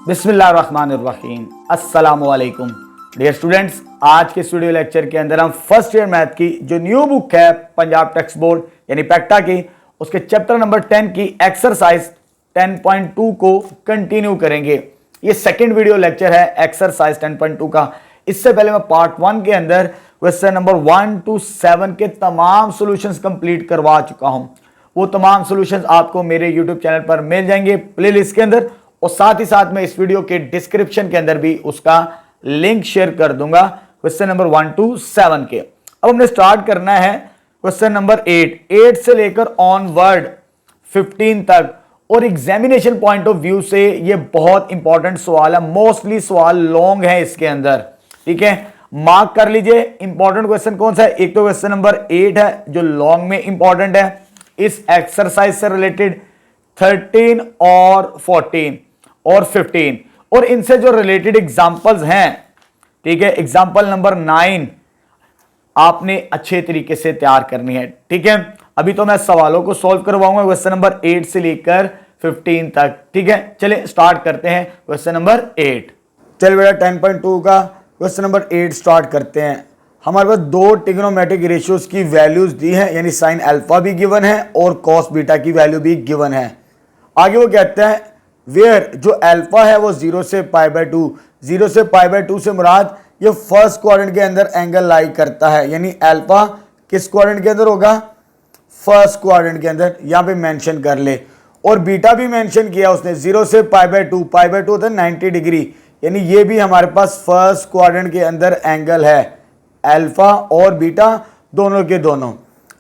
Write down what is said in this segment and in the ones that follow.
बिस्मिल्लाहिर्रहमानिर्रहीम अस्सलामुअलैकुम dear students. आज के स्टूडियो लेक्चर के अंदर हम फर्स्ट ईयर मैथ की जो न्यू बुक है पंजाब टेक्स्ट बोर्ड यानी पैक्टा की, उसके चैप्टर नंबर 10 की एक्सरसाइज 10.2 को कंटिन्यू करेंगे। ये सेकंड वीडियो लेक्चर है एक्सरसाइज 10.2 का। इससे पहले मैं पार्ट 1 के अंदर क्वेश्चन नंबर 1 to 7 के तमाम सॉल्यूशंस कंप्लीट करवा चुका हूं। वो तमाम सॉल्यूशंस आपको मेरे यूट्यूब चैनल पर मिल जाएंगे प्लेलिस्ट के अंदर, और साथ ही साथ मैं इस वीडियो के डिस्क्रिप्शन के अंदर भी उसका लिंक शेयर कर दूंगा क्वेश्चन नंबर 1 to 7 के। अब हमने स्टार्ट करना है क्वेश्चन नंबर 8 से लेकर ऑनवर्ड 15 तक, और एग्जामिनेशन पॉइंट ऑफ व्यू से ये बहुत इंपॉर्टेंट सवाल है। मोस्टली सवाल लॉन्ग है इसके अंदर, ठीक है, मार्क कर लीजिए। इंपॉर्टेंट क्वेश्चन कौन सा है? एक तो क्वेश्चन नंबर 8 है जो लॉन्ग में इंपॉर्टेंट है इस एक्सरसाइज से रिलेटेड, 13 और 14 और 15, और इनसे जो रिलेटेड एग्जांपल्स हैं, ठीक है, एग्जांपल नंबर 9 आपने अच्छे तरीके से तैयार करनी है, ठीक है। अभी तो मैं सवालों को सॉल्व करवाऊंगा क्वेश्चन नंबर 8 से लेकर 15 तक, ठीक है। चलिए स्टार्ट करते हैं क्वेश्चन नंबर 8। चलिए बेटा 10.2 का क्वेश्चन नंबर 8 स्टार्ट करते हैं। हमारे पास दो ट्रिग्नोमेट्रिक रेशियोज की वैल्यूज दी है, यानी साइन अल्फा भी गिवन है और कॉस बीटा की वैल्यू भी गिवन है। आगे वो कहते हैं वेयर जो अल्फा है वो 0 से π/2, 0 से π/2 से मुराद ये फर्स्ट क्वाड्रेंट के अंदर एंगल लाई करता है, यानी अल्फा किस क्वाड्रेंट के अंदर होगा? फर्स्ट क्वाड्रेंट के अंदर, यहां पे मेंशन कर ले। और बीटा भी मेंशन किया उसने, 0 से π/2, π/2 होता है 90 डिग्री, यानी ये भी हमारे पास फर्स्ट क्वाड्रेंट के अंदर एंगल है, अल्फा और बीटा दोनों के दोनों।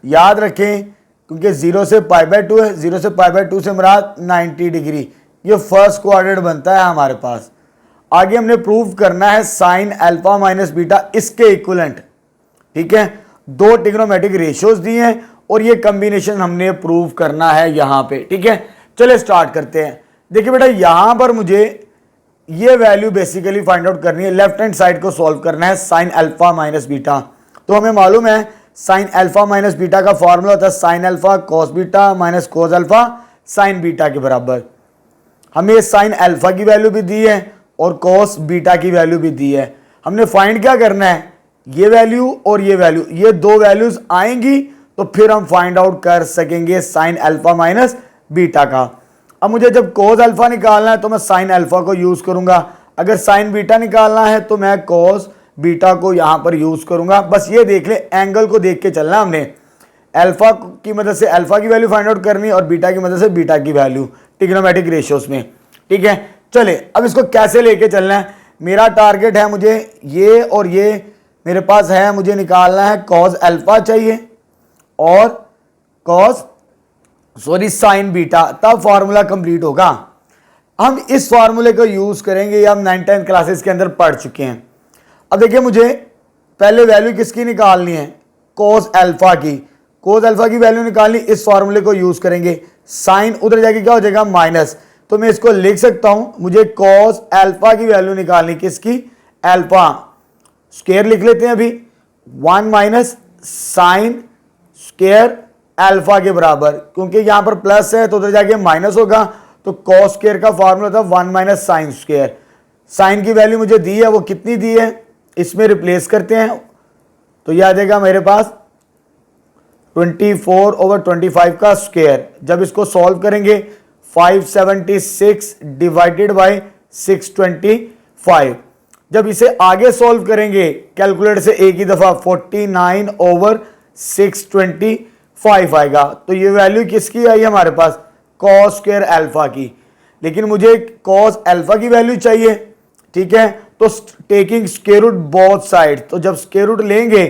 याद रखें क्योंकि 0 से π/2 है, 0 से π/2 से मुराद 90 डिग्री, ये फर्स्ट क्वाड्रेंट बनता है हमारे पास। आगे हमने प्रूव करना है साइन अल्फा माइनस बीटा इसके इक्विवेलेंट, ठीक है। दो ट्रिग्नोमेट्रिक रेशियोज दिए हैं और ये कॉम्बिनेशन हमने प्रूव करना है यहां पे, ठीक है। चलिए स्टार्ट करते हैं। देखिए बेटा यहां पर मुझे ये वैल्यू बेसिकली फाइंड आउट करनी है, लेफ्ट हैंड साइड को सॉल्व करना है साइन अल्फा माइनस बीटा। तो हमें मालूम है साइन अल्फा माइनस बीटा का फॉर्मूला होता है sine alpha cos beta minus cos alpha sine beta के बराबर। हमें साइन अल्फा की वैल्यू भी दी है और कॉस बीटा की वैल्यू भी दी है। हमने फाइंड क्या करना है? ये वैल्यू और ये वैल्यू, ये दो वैल्यूज आएंगी तो फिर हम फाइंड आउट कर सकेंगे साइन अल्फा माइनस बीटा का। अब मुझे जब कॉस अल्फा निकालना है तो मैं साइन अल्फा को यूज करूंगा, अगर साइन बीटा निकालना है तो मैं कॉस बीटा को यहां पर यूज करूंगा। बस ये देख ले, एंगल को देख के चलना हमने। अल्फा की मदद से अल्फा की वैल्यू फाइंड आउट करनी और बीटा की मदद से बीटा की वैल्यू ट्रिग्नोमेट्रिक रेशियोज में, ठीक है। चले अब इसको कैसे लेके चलना है? मेरा टारगेट है, मुझे ये और ये मेरे पास है, मुझे निकालना है कॉस अल्फा चाहिए और साइन बीटा, तब फॉर्मूला कंप्लीट होगा। हम इस फॉर्मूले को यूज करेंगे, ये हम 9th क्लासेस के अंदर पढ़ चुके हैं। अब देखिए मुझे पहले वैल्यू किसकी निकालनी है? कॉस अल्फा की। कॉस अल्फा की वैल्यू निकालनी, इस फॉर्मूले को यूज करेंगे। साइन उधर जाके क्या हो जाएगा? माइनस। तो मैं इसको लिख सकता हूं, मुझे कॉस अल्फा की वैल्यू निकालनी, किसकी? अल्फा। स्क्वायर लिख लेते हैं अभी, 1 माइनस साइन स्क्वायर अल्फा के बराबर, क्योंकि यहां पर प्लस है तो उधर जाके माइनस होगा, तो कॉस स्क्वायर का फॉर्मूला था 1 माइनस साइन स्क्वायर। साइन की वैल्यू मुझे दी है, वो कितनी दी है इसमें रिप्लेस करते हैं, तो यह आ जाएगा मेरे पास 24/25 का स्क्वायर। जब इसको सॉल्व करेंगे 576 डिवाइडेड बाय 625। जब इसे आगे सॉल्व करेंगे कैलकुलेटर से एक ही दफा 49/625 आएगा। तो ये वैल्यू किसकी आई हमारे पास? कॉस स्क्वायर अल्फा की। लेकिन मुझे कॉस अल्फा की वैल्यू चाहिए, ठीक है, तो taking square root both side. तो जब स्क्वायर रूट लेंगे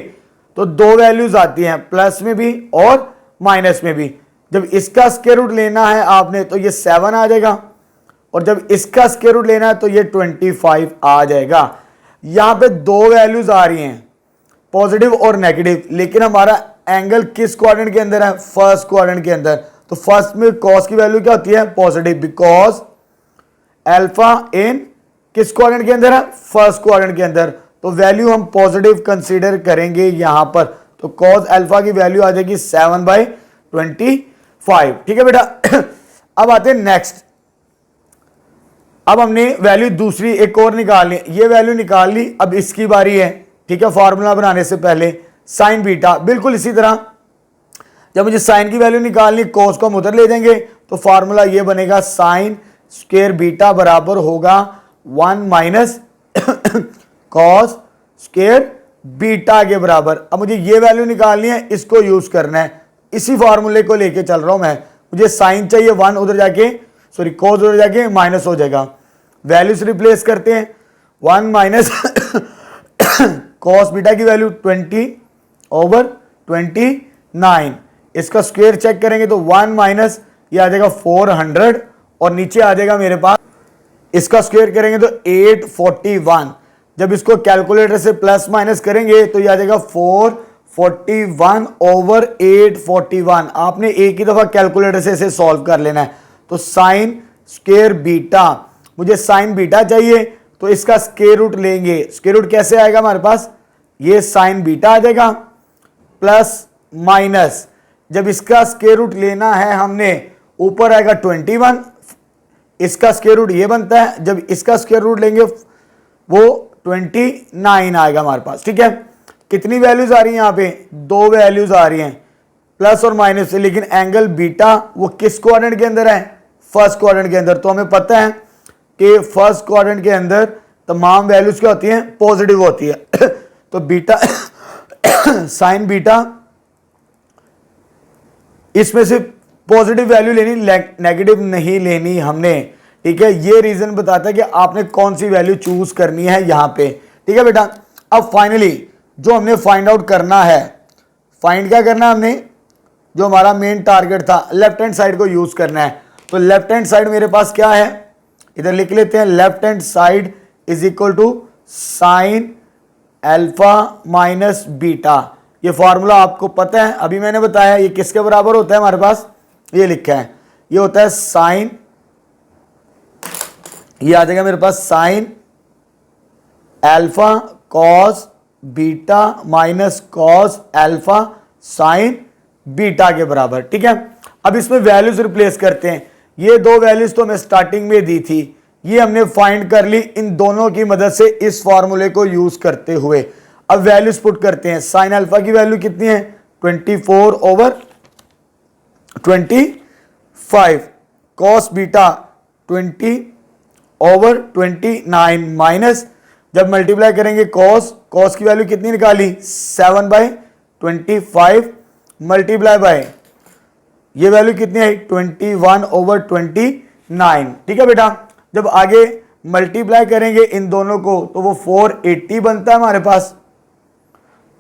तो दो वैल्यूज आती हैं, प्लस में भी और माइनस में भी। जब इसका स्क्वायर रूट लेना है आपने तो ये 7 आ जाएगा, और जब इसका स्क्वायर रूट लेना है तो ये 25 आ जाएगा। यहां पे दो वैल्यूज आ रही हैं, पॉजिटिव और नेगेटिव, लेकिन हमारा एंगल किस क्वाड्रेंट के अंदर है? फर्स्ट क्वाड्रेंट के अंदर। तो फर्स्ट में कॉस की वैल्यू क्या होती है? पॉजिटिव, बिकॉज अल्फा इन किस क्वाड्रेंट के अंदर है? फर्स्ट क्वाड्रेंट के अंदर। तो वैल्यू हम पॉजिटिव कंसीडर करेंगे यहां पर, तो कॉस अल्फा की वैल्यू आ जाएगी 7/25, ठीक है बेटा। अब आते हैं नेक्स्ट। अब हमने वैल्यू दूसरी एक और निकाल ली, ये वैल्यू निकाल ली। अब इसकी बारी है, ठीक है, फॉर्मूला बनाने से पहले साइन बीटा। बिल्कुल इसी तरह जब मुझे साइन की वैल्यू निकालनी, कोस को हम उधर ले जाएंगे, तो फॉर्मूला ये बनेगा साइन स्क्वायर बीटा बराबर होगा 1 माइनस कॉस स्क्वायर बीटा के बराबर। अब मुझे ये वैल्यू निकालनी है, इसको यूज करना है, इसी फॉर्मूले को लेके चल रहा हूं मैं। मुझे साइन चाहिए 1, उधर जाके सॉरी कोस उधर जाके माइनस हो जाएगा, वैल्यूज रिप्लेस करते हैं। 1 माइनस कॉस बीटा की वैल्यू 20/29, इसका स्क्वायर चेक करेंगे तो 1 माइनस ये आ जाएगा 400 और नीचे आ जाएगा मेरे पास, इसका स्क्वायर करेंगे तो 841। जब इसको कैलकुलेटर से प्लस माइनस करेंगे तो ये आ जाएगा 441/841। आपने एक ही दफा कैलकुलेटर से इसे सॉल्व कर लेना है। तो साइन स्क्वायर बीटा, मुझे साइन बीटा चाहिए तो इसका स्क्वायर रूट लेंगे। स्क्वायर रूट कैसे आएगा हमारे पास, ये साइन बीटा आ जाएगा प्लस माइनस, जब इसका स्क्वायर रूट लेना है हमने, ऊपर आएगा 21, इसका स्क्वायर रूट ये बनता है, जब इसका स्क्वायर रूट लेंगे वो 29 आएगा हमारे पास। ठीक है, कितनी वैल्यूज आ रही हैं यहाँ पे, 2 वैल्यूज आ रही हैं प्लस और माइनस से, लेकिन एंगल बीटा वो किस क्वाड्रेंट के अंदर है, फर्स्ट क्वाड्रेंट के अंदर। तो हमें पता है कि फर्स्ट क्वाड्रेंट के अंदर तमाम वैल्यूज क्या होती हैं, पॉजिटिव होती है। तो बीटा साइन बीटा, इसमें से पॉजिटिव वैल्यू लेनी, नेगेटिव नहीं लेनी हमने। ठीक है, ये रीजन बताता है कि आपने कौन सी वैल्यू चूज करनी है यहां पे। ठीक है बेटा, अब फाइनली जो हमने फाइंड आउट करना है, फाइंड क्या करना है हमने, जो हमारा मेन टारगेट था, लेफ्ट हैंड साइड को यूज करना है। तो लेफ्ट हैंड साइड मेरे पास क्या है, इधर लिख लेते हैं, left hand side is equal to sine alpha minus beta. ये फॉर्मूला आपको पता है, अभी मैंने बताया, ये किसके बराबर होता है हमारे पास, ये लिखा है, ये होता है साइन, ये आ जाएगा मेरे पास sine alpha cos beta minus cos alpha sine beta के बराबर। ठीक है, अब इसमें वैल्यूज रिप्लेस करते हैं। ये 2 वैल्यूज तो मैं स्टार्टिंग में दी थी, ये हमने फाइंड कर ली इन दोनों की मदद से, इस फॉर्मूले को यूज करते हुए। अब वैल्यूज पुट करते हैं। साइन अल्फा की वैल्यू कितनी है, 24/25, कॉस बीटा 20/29 माइनस, जब मल्टीप्लाई करेंगे कॉस की वैल्यू कितनी निकाली, 7/25 मल्टीप्लाई बाय ये वैल्यू कितनी है, 21/29। ठीक है बेटा, जब आगे मल्टीप्लाई करेंगे इन दोनों को तो वो 480 बनता है हमारे पास,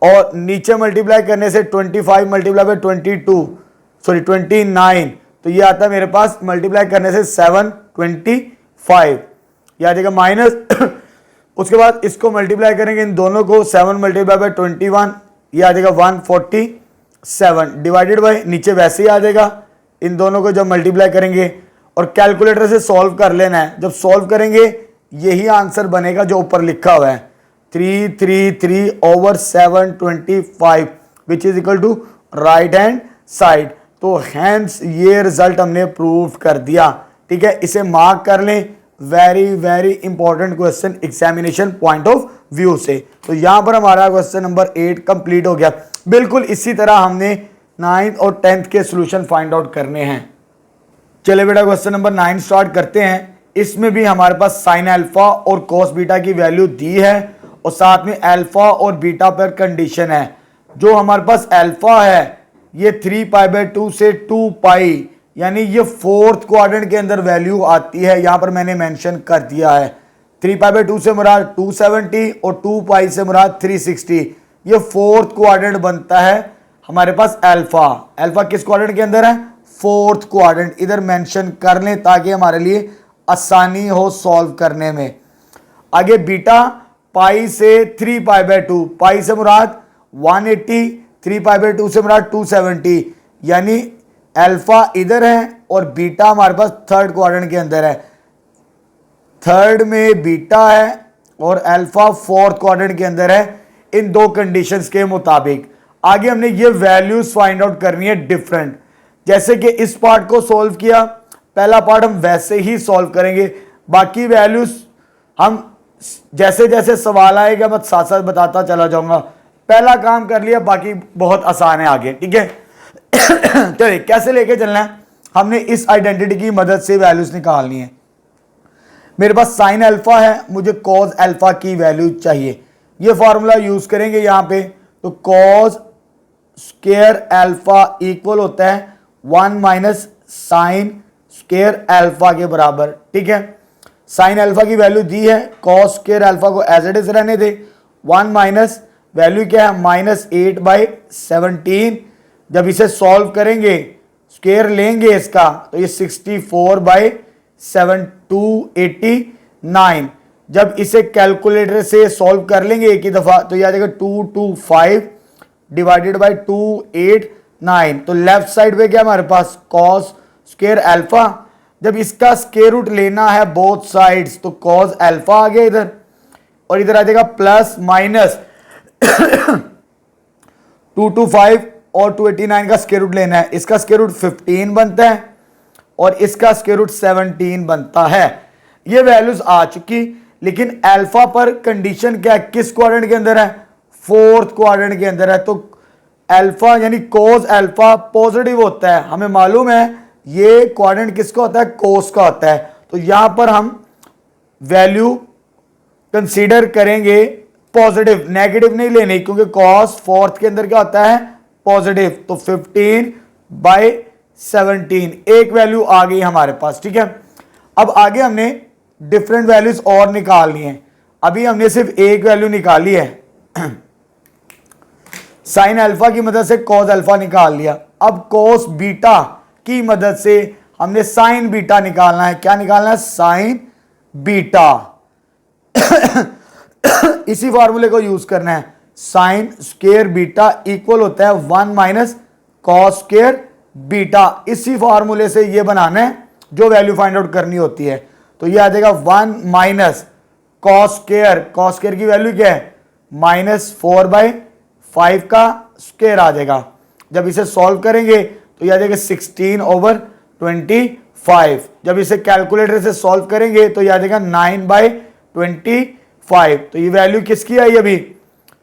और नीचे मल्टीप्लाई करने से 25 मल्टीप्लाई बाय 29, तो ये आता है मेरे पास मल्टीप्लाई करने से 725, ये आ जाएगा माइनस। उसके बाद इसको मल्टीप्लाई करेंगे इन दोनों को, 7 मल्टीप्लाई बाय 21, ये आ जाएगा 147 डिवाइडेड बाय, नीचे वैसे ही आ जाएगा। इन दोनों को जब मल्टीप्लाई करेंगे और कैलकुलेटर से सॉल्व कर लेना है, जब सॉल्व करेंगे यही आंसर बनेगा जो ऊपर लिखा हुआ है, 333/725 which is equal to right hand side. तो हैंस ये रिजल्ट हमने प्रूव कर दिया। ठीक है, इसे मार्क कर लें, very very important question examination point of view से। तो यहां पर हमारा क्वेश्चन नंबर 8 कंप्लीट हो गया। बिल्कुल इसी तरह हमने 9th और 10th के सॉल्यूशन फाइंड आउट करने हैं। चले बेटा क्वेश्चन नंबर 9 स्टार्ट करते हैं। इसमें भी हमारे पास साइन अल्फा और कॉस बीटा की वैल्यू दी है और साथ में अल्फा और बीटा पर कंडीशन है। जो हमारे पास अल्फा है ये 3π/2 से 2π, यानी ये 4th क्वाड्रेंट के अंदर वैल्यू आती है, यहां पर मैंने मेंशन कर दिया है। 3π/2 से मुराद 270 और 2π से मुराद 360, ये 4th क्वाड्रेंट बनता है हमारे पास अल्फा। अल्फा किस क्वाड्रेंट के अंदर है, 4th क्वाड्रेंट, इधर मेंशन कर लें ताकि हमारे लिए आसानी हो सॉल्व करने में। आगे बीटा पाई से 3π/2, पाई से मुराद 180, 3π/2 से मुराद 270, यानी अल्फा इधर है और बीटा हमारे पास 3rd क्वाड्रेंट के अंदर है। 3rd में बीटा है और अल्फा 4th क्वाड्रेंट के अंदर है, इन 2 कंडीशंस के मुताबिक। आगे हमने ये वैल्यूज फाइंड आउट करनी है डिफरेंट। जैसे कि इस पार्ट को सॉल्व किया, पहला पार्ट हम वैसे ही सॉल्व करेंगे। बाकी वैल्यूज हम जैसे जैसे सवाल आएगा मैं साथ साथ बताता चला जाऊंगा। पहला काम कर लिया, बाकी बहुत आसान है आगे, ठीक है। चलिए कैसे लेके चलना है, हमने इस आइडेंटिटी की मदद से वैल्यूज निकालनी है। मेरे पास साइन अल्फा है, मुझे कॉज अल्फा की वैल्यू चाहिए। ये फॉर्मूला यूज करेंगे यहां पे, तो कॉज स्क्वायर अल्फा इक्वल होता है 1 माइनस साइन स्क्वायर अल्फा के बराबर, ठीक है। साइन अल्फा की वैल्यू दी है, कॉस स्क्वायर अल्फा को एज इट इज रहने दे, 1 माइनस वैल्यू क्या है -8/17। जब इसे सॉल्व करेंगे स्क्वायर लेंगे इसका, तो ये 64/7 जब इसे कैलकुलेटर से सॉल्व कर लेंगे एक ही दफा, तो ये आ जाएगा 225 डिवाइडेड बाई 289। तो लेफ्ट साइड पे क्या हमारे पास कॉस स्क्वायर अल्फा, जब इसका स्क्वायर रूट लेना है बोथ साइड्स, तो कॉस अल्फा आ गया इधर, और इधर आ जाएगा प्लस माइनस 225 और 289 का स्क्वायर रूट लेना है। इसका स्क्वायर रूट 15 बनता है और इसका स्क्वायर रूट 17 बनता है। ये वैल्यूज आ चुकी, लेकिन अल्फा पर कंडीशन क्या है, किस क्वाड्रेंट के अंदर है, फोर्थ क्वाड्रेंट के अंदर है। तो अल्फा यानी कोस अल्फा पॉजिटिव होता है, हमें मालूम है ये क्वाड्रेंट किसका होता है, कोस का होता है। तो यहां पर हम वैल्यू कंसीडर करेंगे पॉजिटिव, नेगेटिव नहीं लेनी, क्योंकि कॉस फोर्थ के अंदर क्या होता है, पॉजिटिव। तो 15/17 एक वैल्यू आ गई हमारे पास, ठीक है। अब आगे हमने डिफरेंट वैल्यूज और निकालनी है। अभी हमने सिर्फ एक वैल्यू निकाली है, साइन अल्फा की मदद से कॉस अल्फा निकाल लिया। अब कॉस बीटा की मदद से हमने साइन बीटा निकालना है। क्या निकालना है, साइन बीटा। इसी फॉर्मूले को यूज करना है, साइन स्क्वायर बीटा इक्वल होता है 1 माइनस कॉस स्क्वायर बीटा। इसी फॉर्मूले से ये बनाना है जो वैल्यू फाइंड आउट करनी होती है। तो ये आ जाएगा 1 minus cos square, cos square की वैल्यू क्या है, -4/5 का स्क्वायर आ जाएगा। जब इसे सॉल्व करेंगे तो ये आ जाएगा 16/25। जब इसे कैलकुलेटर से सॉल्व करेंगे तो ये आ जाएगा 9/25। तो ये वैल्यू किसकी आई अभी,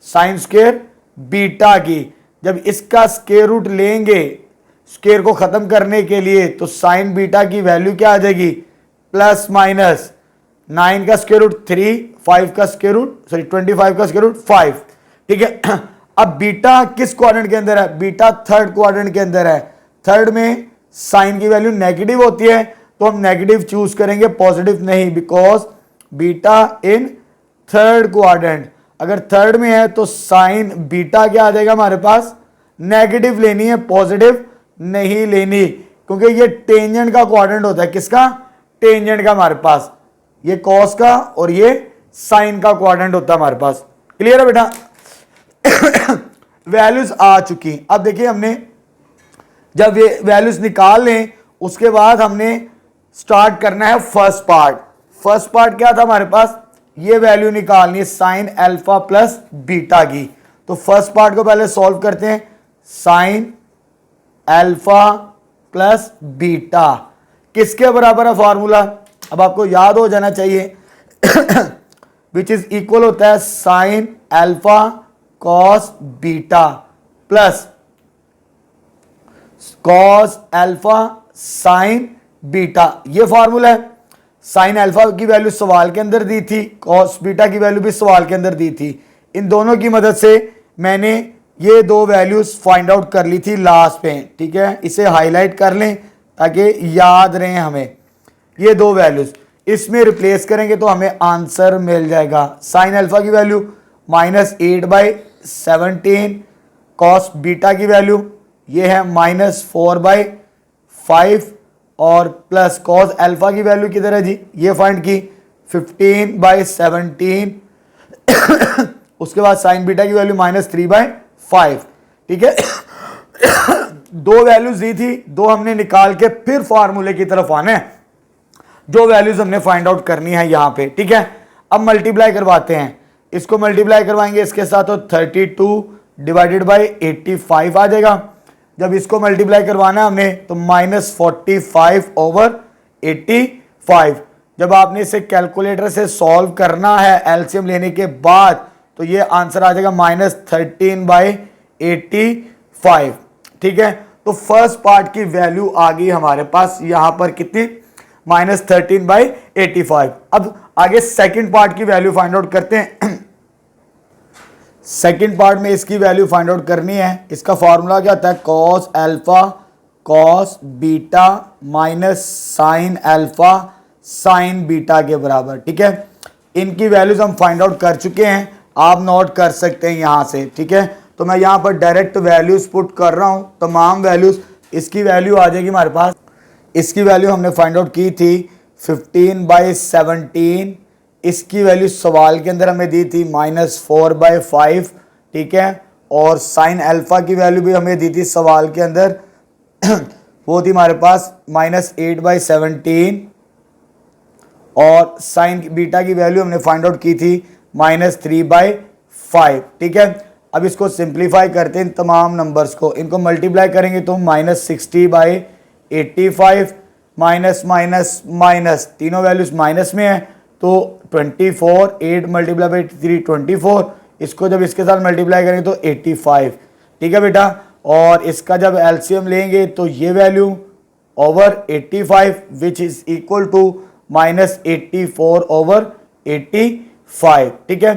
साइन स्क्वायर बीटा की। जब इसका स्क्वायर रूट लेंगे स्क्वायर को खत्म करने के लिए, तो साइन बीटा की वैल्यू क्या आ जाएगी, प्लस माइनस 9 का स्क्वायर रूट 3, 5 का स्क्वायर रूट 25 का स्क्वायर रूट 5, ठीक है। अब बीटा किस क्वाड्रेंट के अंदर है, बीटा थर्ड क्वाड्रेंट के अंदर है। थर्ड में साइन की वैल्यू नेगेटिव होती है, तो हम नेगेटिव चूज करेंगे, पॉजिटिव नहीं, because beta in third quadrant. अगर थर्ड में है तो साइन बीटा क्या आ जाएगा हमारे पास, नेगेटिव लेनी है, पॉजिटिव नहीं लेनी, क्योंकि ये टेंजेंट का क्वाड्रेंट होता है। किसका, टेंजेंट का, हमारे पास ये कॉस का और ये साइन का क्वाड्रेंट होता है हमारे पास। क्लियर है बेटा। वैल्यूज आ चुकी। अब देखिए हमने जब ये वैल्यूज निकाल लें उसके बाद हमने स्टार्ट करना है फर्स्ट पार्ट। फर्स्ट पार्ट क्या था हमारे पास, ये वैल्यू निकालनी है साइन अल्फा प्लस बीटा की। तो फर्स्ट पार्ट को पहले सॉल्व करते हैं, साइन अल्फा प्लस बीटा किसके बराबर है फॉर्मूला, अब आपको याद हो जाना चाहिए, विच इज इक्वल होता है sine alpha cos beta plus cos alpha sine beta. ये फॉर्मूला है। साइन अल्फा की वैल्यू सवाल के अंदर दी थी, कॉस बीटा की वैल्यू भी सवाल के अंदर दी थी। इन दोनों की मदद से मैंने ये दो वैल्यूज फाइंड आउट कर ली थी लास्ट पे, ठीक है। इसे हाईलाइट कर लें ताकि याद रहे हमें। ये दो वैल्यूज इसमें रिप्लेस करेंगे तो हमें आंसर मिल जाएगा। साइन अल्फा की वैल्यू -8/17, कॉस बीटा की वैल्यू ये है -4/5 और प्लस कॉस अल्फा की वैल्यू किधर है जी, ये फाइंड की 15/17। उसके बाद साइन बीटा की वैल्यू -3/5, ठीक है। दो वैल्यूज दी थी, दो हमने निकाल के फिर फार्मूले की तरफ आना है, जो वैल्यूज हमने फाइंड आउट करनी है यहां पे, ठीक है। अब मल्टीप्लाई करवाते हैं, इसको मल्टीप्लाई करवाएंगे इसके साथ तो 32 डिवाइडेड बाई 85 आ जाएगा। जब इसको मल्टीप्लाई करवाना है हमने तो -45/85, जब आपने इसे कैलकुलेटर से सॉल्व करना है एलसीएम लेने के बाद, तो ये आंसर आ जाएगा -13/85। ठीक है, तो फर्स्ट पार्ट की वैल्यू आ गई हमारे पास यहां पर कितनी, -13/85। अब आगे सेकंड पार्ट की वैल्यू फाइंड आउट करते हैं। सेकंड पार्ट में इसकी वैल्यू फाइंड आउट करनी है। इसका फॉर्मूला क्या होता है, cos alpha cos beta minus sine alpha sine beta के बराबर। ठीक है, इनकी वैल्यूज हम फाइंड आउट कर चुके हैं, आप नोट कर सकते हैं यहां से। ठीक है, तो मैं यहां पर डायरेक्ट वैल्यूज पुट कर रहा हूं, तमाम वैल्यूज। इसकी वैल्यू आ जाएगी हमारे पास, इसकी वैल्यू हमने फाइंड आउट की थी 15/17। इसकी वैल्यू सवाल के अंदर हमें दी थी -4/5। ठीक है, और साइन अल्फा की वैल्यू भी हमें दी थी सवाल के अंदर वो थी हमारे पास -8/17। और साइन बीटा की वैल्यू हमने फाइंड आउट की थी -3/5। ठीक है, अब इसको सिंप्लीफाई करते हैं, इन तमाम नंबर्स को, इनको मल्टीप्लाई करेंगे तो -60/85 माइनस माइनस माइनस, तीनों वैल्यूज माइनस में है, तो 24, 8 मल्टीप्लाई बाई 3 24, इसको जब इसके साथ मल्टीप्लाई करेंगे तो 85। ठीक है बेटा, और इसका जब एलसीएम लेंगे तो ये value over 85 which is equal to -84/85। ठीक है,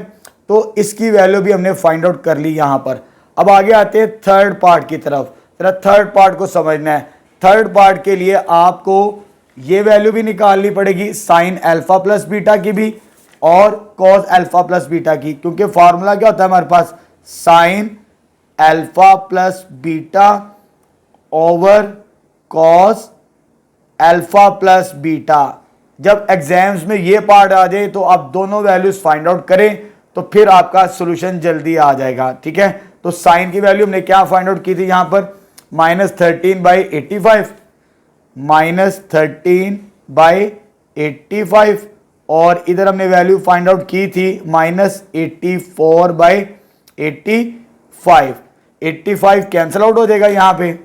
तो इसकी वैल्यू भी हमने फाइंड आउट कर ली यहां पर। अब आगे आते हैं थर्ड पार्ट की तरफ। जरा थर्ड पार्ट को समझना है। थर्ड पार्ट के लिए आपको ये वैल्यू भी निकालनी पड़ेगी, साइन अल्फा प्लस बीटा की भी और कॉस अल्फा प्लस बीटा की, क्योंकि फॉर्मूला क्या होता है हमारे पास, sine alpha plus beta over cos alpha plus beta. जब एग्जाम्स में ये पार्ट आ जाए तो आप दोनों वैल्यूज फाइंड आउट करें तो फिर आपका सॉल्यूशन जल्दी आ जाएगा। ठीक है, तो साइन की वैल्यू हमने क्या फाइंड आउट की थी यहां पर, -13/85 -13/85, और इधर हमने वैल्यू फाइंड आउट की थी -84/85। 85 कैंसिल आउट हो जाएगा यहां पे,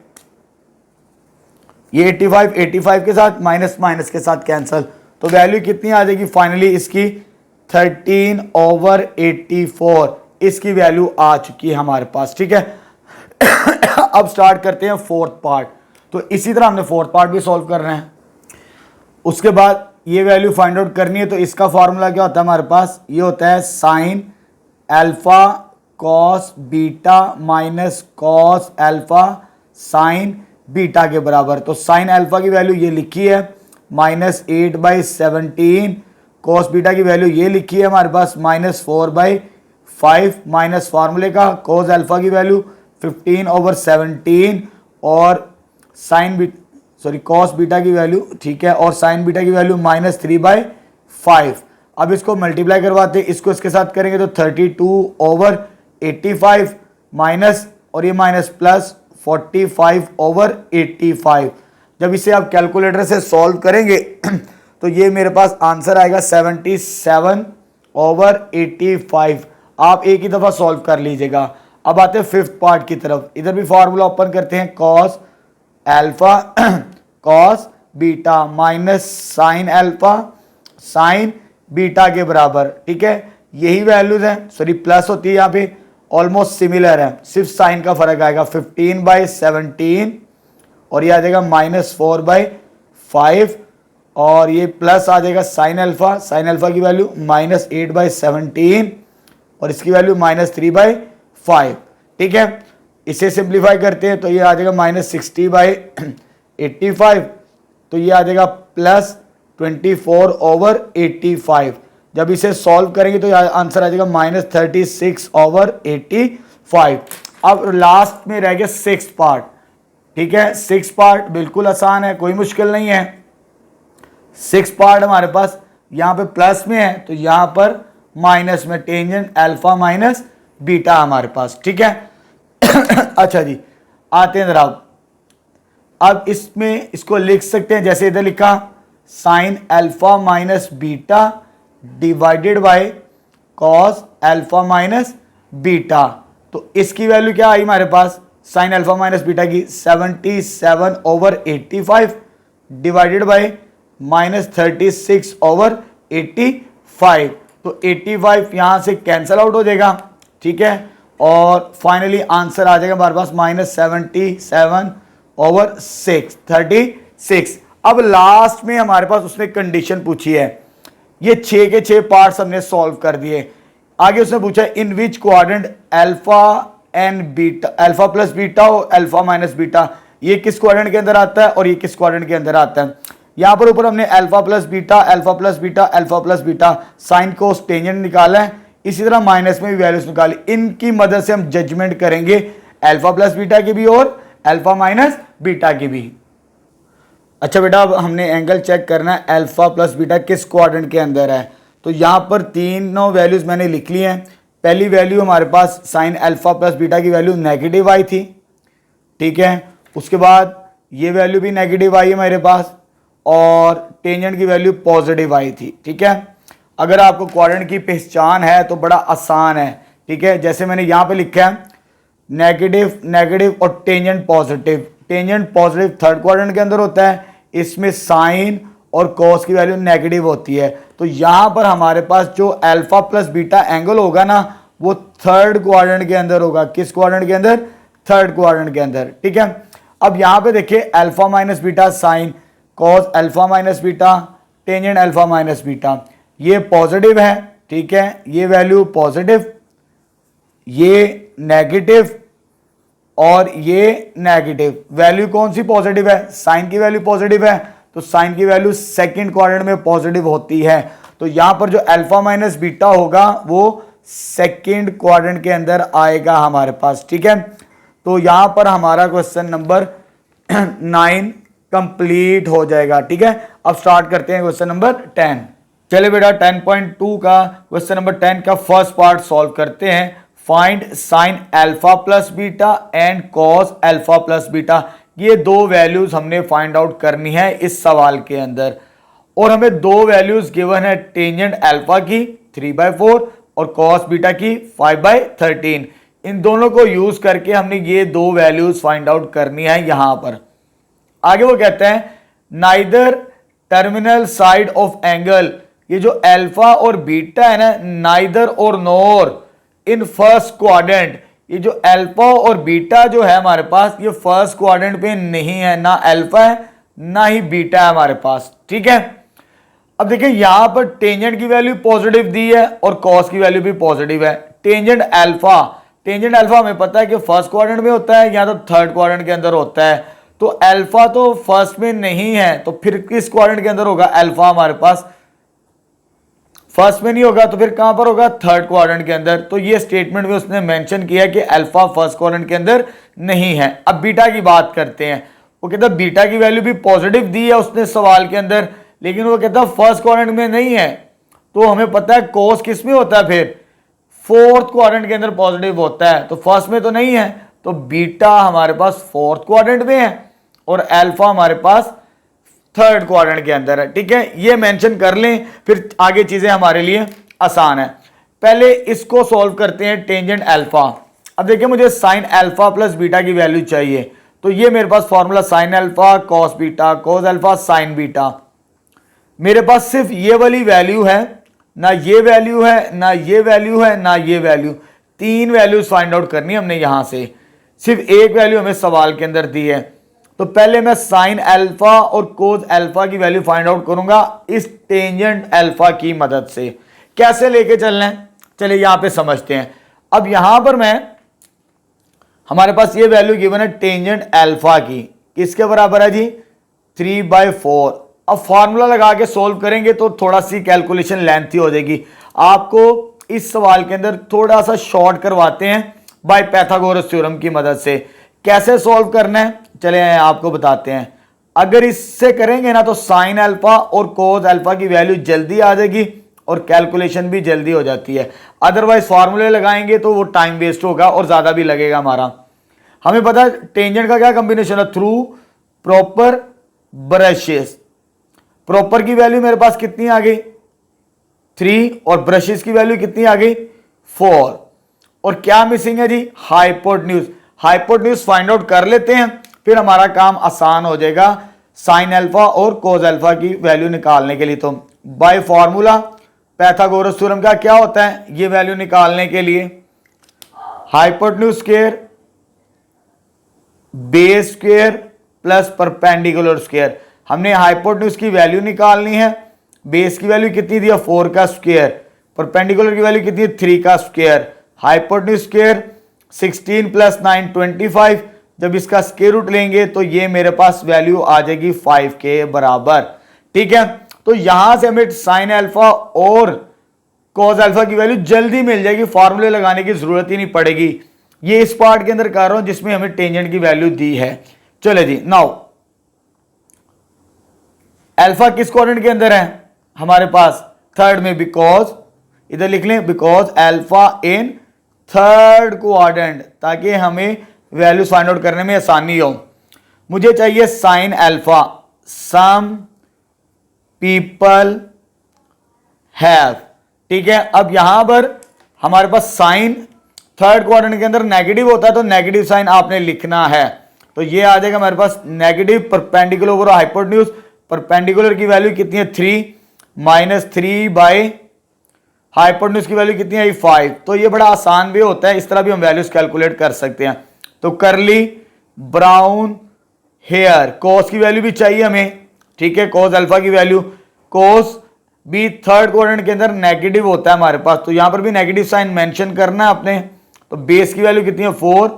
ये 85 के साथ माइनस माइनस के साथ कैंसिल, तो वैल्यू कितनी आ जाएगी फाइनली इसकी 13/84। इसकी वैल्यू आ चुकी है हमारे पास। ठीक है, अब स्टार्ट करते हैं फोर्थ पार्ट। तो इसी तरह हमने फोर्थ पार्ट भी सॉल्व कर रहे हैं। उसके बाद ये वैल्यू फाइंड आउट करनी है, तो इसका फॉर्मूला क्या होता है हमारे पास, ये होता है sine alpha cos beta minus cos alpha sine beta के बराबर। तो साइन अल्फा की वैल्यू ये लिखी है -8/17, कॉस बीटा की वैल्यू ये लिखी है हमारे पास -4/5, माइनस फार्मूले का कॉस अल्फा की वैल्यू 15/17 और कॉस बीटा की वैल्यू, ठीक है, और साइन बीटा की वैल्यू -3/5। अब इसको मल्टीप्लाई करवाते हैं, इसको इसके साथ करेंगे तो 32/85 माइनस, और ये माइनस प्लस 45/85। जब इसे आप कैलकुलेटर से सॉल्व करेंगे तो ये मेरे पास आंसर आएगा 77/85। आप एक ही दफा सॉल्व कर लीजिएगा। अब आते हैं फिफ्थ पार्ट की तरफ। इधर भी फॉर्मूला ओपन करते हैं, cos alpha cos beta minus sine alpha sine beta के बराबर। ठीक है, यही वैल्यूज हैं, सॉरी प्लस होती है यहाँ पे, ऑलमोस्ट सिमिलर है, सिर्फ साइन का फर्क आएगा। 15/17 और ये आ जाएगा -4/5 और ये प्लस आ जाएगा साइन अल्फा की वैल्यू -8/17 और इसकी वैल्यू -3/5। ठीक है, इसे सिंप्लीफाई करते हैं तो ये आ जाएगा -60/85, तो ये आ जाएगा +24/85। जब इसे सॉल्व करेंगे तो आंसर आ जाएगा -36/85। अब लास्ट में रह गया सिक्स पार्ट। ठीक है, सिक्स पार्ट बिल्कुल आसान है, कोई मुश्किल नहीं है। सिक्स पार्ट हमारे पास यहाँ पे प्लस में है तो यहाँ पर माइनस में, टेंजेंट अल्फा माइनस बीटा हमारे पास। ठीक है अच्छा जी, आते हैं जरा। अब इसमें इसको लिख सकते हैं जैसे इधर लिखा, sign alpha minus beta divided by cos alpha minus beta. तो इसकी वैल्यू क्या आई हमारे पास, साइन अल्फा माइनस बीटा की 77/85 डिवाइडेड बाय -36/85, तो 85 यहां से कैंसल आउट हो जाएगा, ठीक है, और फाइनली आंसर आ जाएगा हमारे पास -77/6, 36। अब लास्ट में हमारे पास उसने कंडीशन पूछी है, ये 6 के 6 पार्ट्स हमने सॉल्व कर दिए। आगे उसने पूछा in which quadrant alpha and beta, alpha plus beta और अल्फा माइनस बीटा, ये किस क्वाड्रेंट के अंदर आता है और ये किस क्वाड्रेंट के अंदर आता है। यहां पर ऊपर हमने alpha plus beta, alpha plus beta, alpha plus beta, sine cos tangent निकाला है। इसी तरह माइनस में भी वैल्यूज निकाली, इनकी मदद से हम जजमेंट करेंगे अल्फा प्लस बीटा की भी और अल्फा माइनस बीटा की भी। अच्छा बेटा, अब हमने एंगल चेक करना है अल्फा प्लस बीटा किस क्वाड्रेंट के अंदर है। तो यहां पर तीनों वैल्यूज मैंने लिख ली हैं। पहली वैल्यू हमारे पास साइन अल्फा प्लस बीटा की वैल्यू नेगेटिव आई थी, ठीक है। उसके बाद ये वैल्यू भी नेगेटिव आई है मेरे पास और टेंजेंट की वैल्यू पॉजिटिव आई थी, ठीक है। अगर आपको क्वाड्रेंट की पहचान है तो बड़ा आसान है, ठीक है। जैसे मैंने यहां पे लिखा है नेगेटिव नेगेटिव और tangent positive. Tangent positive third quadrant के अंदर होता है, इसमें साइन और कॉस की वैल्यू नेगेटिव होती है। तो यहां पर हमारे पास जो अल्फा प्लस बीटा एंगल होगा ना, वो थर्ड क्वाड्रेंट के अंदर होगा। किस क्वाड्रेंट के अंदर? थर्ड क्वाड्रेंट के अंदर, ठीक है। अब यहां पे देखिए alpha minus beta sine cos alpha minus beta tangent alpha minus beta, ये पॉजिटिव है, ठीक है। ये वैल्यू पॉजिटिव, ये नेगेटिव और ये नेगेटिव। वैल्यू कौन सी पॉजिटिव है? साइन की वैल्यू पॉजिटिव है, तो साइन की वैल्यू सेकंड क्वाड्रेंट में पॉजिटिव होती है। तो यहां पर जो अल्फा माइनस बीटा होगा वो सेकंड क्वाड्रेंट के अंदर आएगा हमारे पास, ठीक है। तो यहां पर हमारा क्वेश्चन नंबर 9 कंप्लीट हो जाएगा, ठीक है। अब स्टार्ट करते हैं क्वेश्चन नंबर 10। चलिए बेटा 10.2 का क्वेश्चन नंबर 10 का फर्स्ट पार्ट सॉल्व करते हैं। Find sign alpha plus beta and cos alpha plus beta. ये दो वैल्यूज हमने फाइंड आउट करनी है इस सवाल के अंदर, और हमें दो वैल्यूज गिवन है, टेंजेंट अल्फा की 3/4 और कॉस बीटा की 5/13। इन दोनों को यूज करके हमने ये दो वैल्यूज फाइंड आउट करनी है यहां पर। आगे वो कहते हैं neither terminal side of angle, ये जो अल्फा और बीटा है ना, नाइदर और नोर इन फर्स्ट क्वाड्रेंट, ये जो अल्फा और बीटा जो है हमारे पास, ये फर्स्ट क्वाड्रेंट पे नहीं है, ना अल्फा है ना ही बीटा है हमारे पास, ठीक है। अब देखिए यहां पर टेंजेंट की वैल्यू पॉजिटिव दी है और कॉस की वैल्यू भी पॉजिटिव है। टेंजेंट अल्फा हमें पता है कि फर्स्ट क्वाड्रेंट में होता है या तो थर्ड क्वाड्रेंट के अंदर होता है। तो अल्फा तो फर्स्ट में नहीं है, तो फिर किस क्वाड्रेंट के अंदर होगा? अल्फा हमारे पास फर्स्ट में नहीं होगा, तो फिर कहां पर होगा? थर्ड क्वाड्रेंट के अंदर। तो ये स्टेटमेंट में उसने मेंशन किया कि अल्फा फर्स्ट क्वाड्रेंट के अंदर नहीं है। अब बीटा की बात करते हैं। वो कहता है बीटा की वैल्यू भी पॉजिटिव दी है उसने सवाल के अंदर, लेकिन वो कहता है फर्स्ट क्वाड्रेंट में नहीं है। तो हमें पता है कोस किस में होता है? फिर फोर्थ क्वाड्रेंट के अंदर पॉजिटिव होता है, तो फर्स्ट में तो नहीं है। तो बीटा हमारे पास फोर्थ क्वाड्रेंट में है और अल्फा हमारे पास थर्ड क्वाड्रेंट के अंदर है, ठीक है। ये मेंशन कर लें, फिर आगे चीजें हमारे लिए आसान है। पहले इसको सॉल्व करते हैं, टेंजेंट अल्फा। अब देखिए मुझे साइन अल्फा प्लस बीटा की वैल्यू चाहिए, तो ये मेरे पास formula sine alpha cos beta cos alpha sine beta. मेरे पास सिर्फ ये वाली वैल्यू है, ना ये वैल्यू है, ना ये वैल्यू है, ना ये वैल्यू। तीन वैल्यूज फाइंड आउट करनी है हमने यहां से, सिर्फ एक वैल्यू हमें सवाल के अंदर दी है। तो पहले मैं साइन अल्फा और कोस अल्फा की वैल्यू फाइंड आउट करूंगा इस टेंजेंट अल्फा की मदद से। कैसे लेके चलना है, चलिए यहां पे समझते हैं। अब यहां पर हमारे पास ये वैल्यू गिवन है टेंजेंट अल्फा की, किसके बराबर है जी? 3/4। अब फॉर्मूला लगा के सोल्व करेंगे तो थोड़ा सी कैलकुलेशन लेंथी हो जाएगी। आपको इस सवाल के अंदर थोड़ा सा शॉर्ट करवाते हैं बाय पाइथागोरस थ्योरम की मदद से। कैसे सॉल्व करना है चले आपको बताते हैं। अगर इससे करेंगे ना तो साइन अल्फा और कोस अल्फा की वैल्यू जल्दी आ जाएगी और कैलकुलेशन भी जल्दी हो जाती है। अदरवाइज फॉर्मूले लगाएंगे तो वो टाइम वेस्ट होगा और ज्यादा भी लगेगा हमारा। हमें पता है टेंजेंट का क्या कॉम्बिनेशन है? Through proper brushes. प्रॉपर की वैल्यू मेरे पास कितनी आ गई? 3 और ब्रशेस की वैल्यू कितनी आ गई? 4। और क्या मिसिंग है जी? हाइपोटेन्यूज। हाइपोटेन्यूज फाइंड आउट कर लेते हैं, फिर हमारा काम आसान हो जाएगा। साइन अल्फा और कोस अल्फा की वैल्यू निकालने के लिए। तो बाय फॉर्मूला पाइथागोरस थ्योरम का क्या होता है, ये वैल्यू निकालने के लिए hypotenuse square base square plus perpendicular square. हमने हाइपोटेन्यूज की वैल्यू निकालनी है, बेस की वैल्यू कितनी दी है 4 का स्क्वायर, परपेंडिकुलर की वैल्यू कितनी है 3 का स्क्वायर, हाइपोटेन्यूज स्क्वायर 16 प्लस 9 25। जब इसका स्क्वायर रूट लेंगे तो ये मेरे पास वैल्यू आ जाएगी 5 के बराबर। ठीक है, तो यहां से हमें साइन अल्फा और कॉस अल्फा की वैल्यू जल्दी मिल जाएगी, फार्मूले लगाने की जरूरत ही नहीं पड़ेगी। ये इस पार्ट के अंदर कर रहा हूं जिसमें हमें टेंजेंट की वैल्यू दी है। चले जी, नाउ अल्फा किस क्वाड्रेंट के अंदर है हमारे पास, थर्ड में, बिकॉज इधर लिख लें because alpha in third quadrant, ताकि हमें वैल्यूज फाइंड आउट करने में आसानी हो। मुझे चाहिए sine alpha, some people have. ठीक है, अब यहां पर हमारे पास साइन थर्ड क्वाड्रेंट के अंदर नेगेटिव होता है, तो नेगेटिव साइन आपने लिखना है। तो ये आ जाएगा हमारे पास negative perpendicular over hypotenuse. Perpendicular की वैल्यू कितनी है 3 माइनस 3 बाय हाइपोटेन्यूज की वैल्यू कितनी है 5। तो ये बड़ा आसान भी होता है, इस तरह भी हम वैल्यूज कैलकुलेट कर सकते हैं। तो करली ब्राउन हेयर, कॉस की वैल्यू भी चाहिए हमें। ठीक है, कॉस अल्फा की वैल्यू, कॉस भी थर्ड क्वाड्रेंट के अंदर नेगेटिव होता है हमारे पास, तो यहां पर भी नेगेटिव साइन मेंशन करना है आपने। तो बेस की वैल्यू कितनी है 4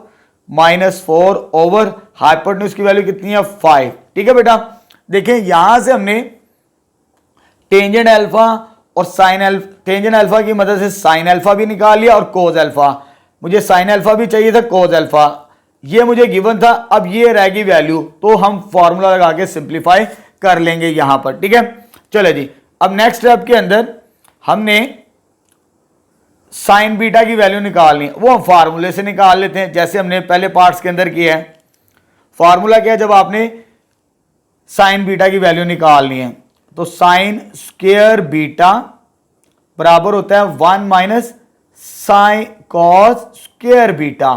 माइनस 4 ओवर हाइपोटेन्यूज की वैल्यू कितनी है 5। ठीक है बेटा, देखें यहां से हमने टेंजेंट अल्फा और साइन अल्फा, टेंजेंट अल्फा की मदद से साइन अल्फा भी निकाल लिया और कोस अल्फा। मुझे साइन अल्फा भी चाहिए था, कोस अल्फा ये मुझे गिवन था। अब ये रहेगी वैल्यू, तो हम फॉर्मूला लगा के सिंप्लीफाई कर लेंगे यहां पर। ठीक है, चले जी, अब नेक्स्ट स्टेप के अंदर हमने साइन बीटा की वैल्यू निकालनी है, वो हम फार्मूले से निकाल लेते हैं, जैसे हमने पहले पार्ट्स के अंदर किया है। फार्मूला क्या है, जब आपने साइन बीटा की वैल्यू निकालनी है तो साइन स्क्वायर बीटा बराबर होता है 1 minus sine cos square beta,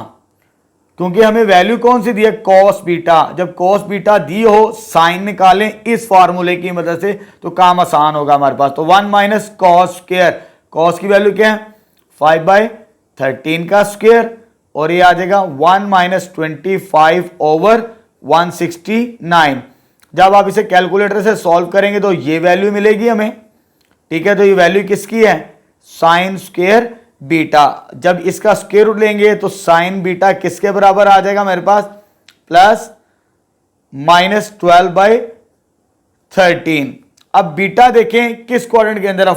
क्योंकि हमें वैल्यू कौन सी दी है कॉस बीटा। जब कॉस बीटा दी हो, साइन निकालें इस फार्मूले की मदद से, तो काम आसान होगा हमारे पास। तो 1 माइनस कॉस स्क्वायर, कॉस की वैल्यू क्या है 5/13 का स्क्वायर, और ये आ जाएगा 1 माइनस 25 ओवर 169। जब आप इसे कैलकुलेटर से सॉल्व करेंगे तो ये वैल्यू मिलेगी हमें। ठीक है, तो ये वैल्यू किसकी है साइन स्क्वायर बीटा। जब इसका स्क्वायर रूट लेंगे तो साइन बीटा किसके बराबर आ जाएगा मेरे पास, प्लस माइनस 12/13। अब बीटा देखें किस क्वाड्रेंट के अंदर है,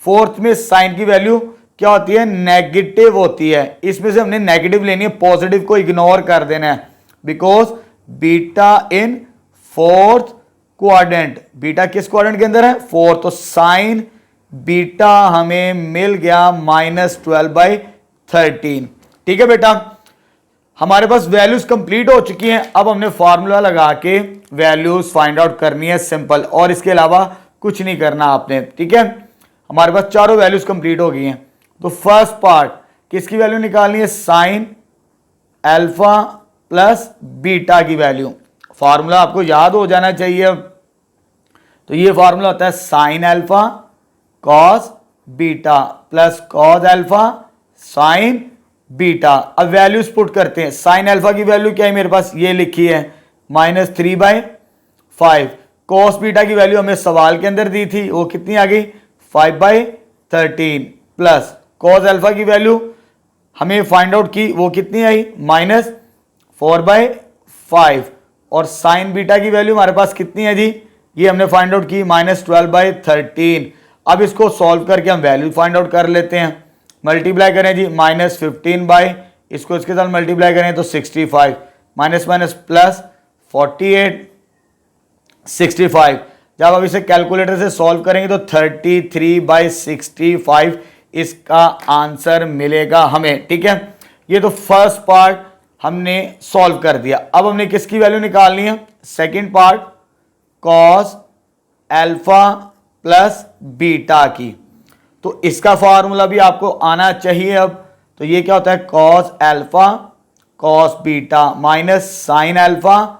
फोर्थ में साइन की वैल्यू क्या होती है नेगेटिव होती है। इसमें से हमने नेगेटिव लेनी है, पॉजिटिव को इग्नोर कर देना है, because beta in fourth quadrant. Beta किस क्वाड्रेंट के अंदर है फोर्थ, तो साइन बीटा हमें मिल गया -12/13। ठीक है बेटा, हमारे पास वैल्यूज कंप्लीट हो चुकी हैं। अब हमने फॉर्मूला लगा के वैल्यूज फाइंड आउट करनी है, सिंपल, और इसके अलावा कुछ नहीं करना आपने। ठीक है, हमारे पास चारों वैल्यूज कंप्लीट हो गई हैं। तो फर्स्ट पार्ट किसकी वैल्यू निकालनी है, साइन अल्फा प्लस बीटा की वैल्यू। फॉर्मूला आपको याद हो जाना चाहिए। तो ये फॉर्मूला होता है sine alpha cos beta plus cos alpha sine beta. अब वैल्यूज पुट करते हैं। साइन अल्फा की वैल्यू क्या है मेरे पास, ये लिखी है -3/5। कॉस बीटा की वैल्यू हमें सवाल के अंदर दी थी, वो कितनी आ गई 5/13, प्लस कॉस अल्फा की वैल्यू हमें फाइंड आउट की, वो कितनी आई -4/5, और साइन बीटा की वैल्यू हमारे पास कितनी है जी, ये हमने फाइंड आउट की -12/13। अब इसको सॉल्व करके हम वैल्यू फाइंड आउट कर लेते हैं। मल्टीप्लाई करें जी -15 इसको इसके साथ मल्टीप्लाई करें तो 65, माइनस माइनस प्लस 48 65। जब अब इसे कैलकुलेटर से सॉल्व करेंगे तो 33/65 इसका आंसर मिलेगा हमें। ठीक है, ये तो फर्स्ट पार्ट हमने सॉल्व कर दिया। अब हमने किसकी वैल्यू निकालनी है, second part cos alpha plus beta की। तो इसका फॉर्मूला भी आपको आना चाहिए। अब तो ये क्या होता है cos alpha cos beta minus sine alpha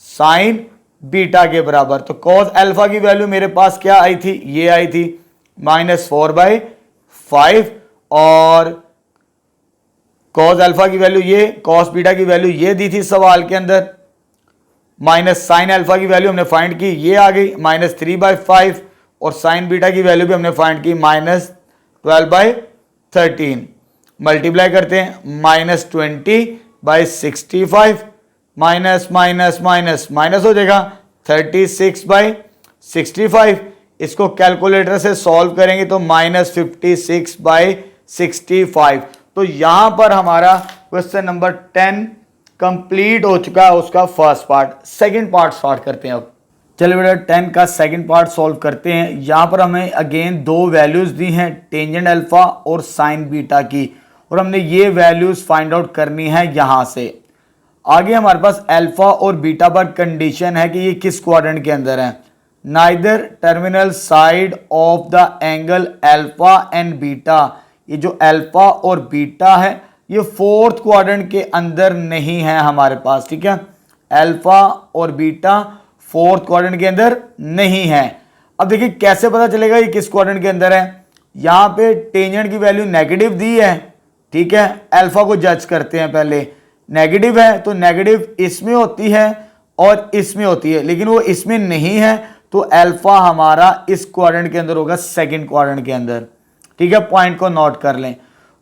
sine beta के बराबर। तो कॉस अल्फा की वैल्यू मेरे पास क्या आई थी, ये आई थी -4/5 और कॉस अल्फा की वैल्यू ये, कॉस बीटा की वैल्यू ये दी थी सवाल के अंदर, माइनस साइन अल्फा की वैल्यू हमने फाइंड की, ये आ गई -3/5 और साइन बीटा की वैल्यू भी हमने फाइंड की -12/13। मल्टीप्लाई करते हैं, -20/65 माइनस माइनस माइनस माइनस हो जाएगा 36/65। इसको कैलकुलेटर से सॉल्व करेंगे तो -56/65। तो यहां पर हमारा क्वेश्चन नंबर 10 कंप्लीट हो चुका है, उसका first part. Second part start करते हैं अब। चलिए बेटा 10 का सेकंड पार्ट सॉल्व करते हैं। यहां पर हमें अगेन दो वैल्यूज दी हैं, टेंजेंट अल्फा और साइन बीटा की, और हमने ये वैल्यूज फाइंड आउट करनी है यहां से। आगे हमारे पास अल्फा और बीटा पर कंडीशन है कि ये किस क्वाड्रेंट के अंदर है। Neither terminal side of the angle alpha and beta, ये जो अल्फा और बीटा है ये फोर्थ क्वाड्रेंट के अंदर नहीं है हमारे पास, ठीक है। अल्फा और बीटा फोर्थ क्वाड्रेंट के अंदर नहीं है। अब देखिए कैसे पता चलेगा ये किस क्वाड्रेंट के अंदर है। यहां पे टेंजेंट की वैल्यू नेगेटिव दी है, ठीक है। अल्फा को जज करते हैं पहले, नेगेटिव है तो नेगेटिव इसमें होती है और इसमें होती है, लेकिन वो इसमें नहीं है तो अल्फा हमारा इस क्वाड्रेंट के अंदर होगा, सेकंड क्वाड्रेंट के अंदर, ठीक है। पॉइंट को नोट कर लें।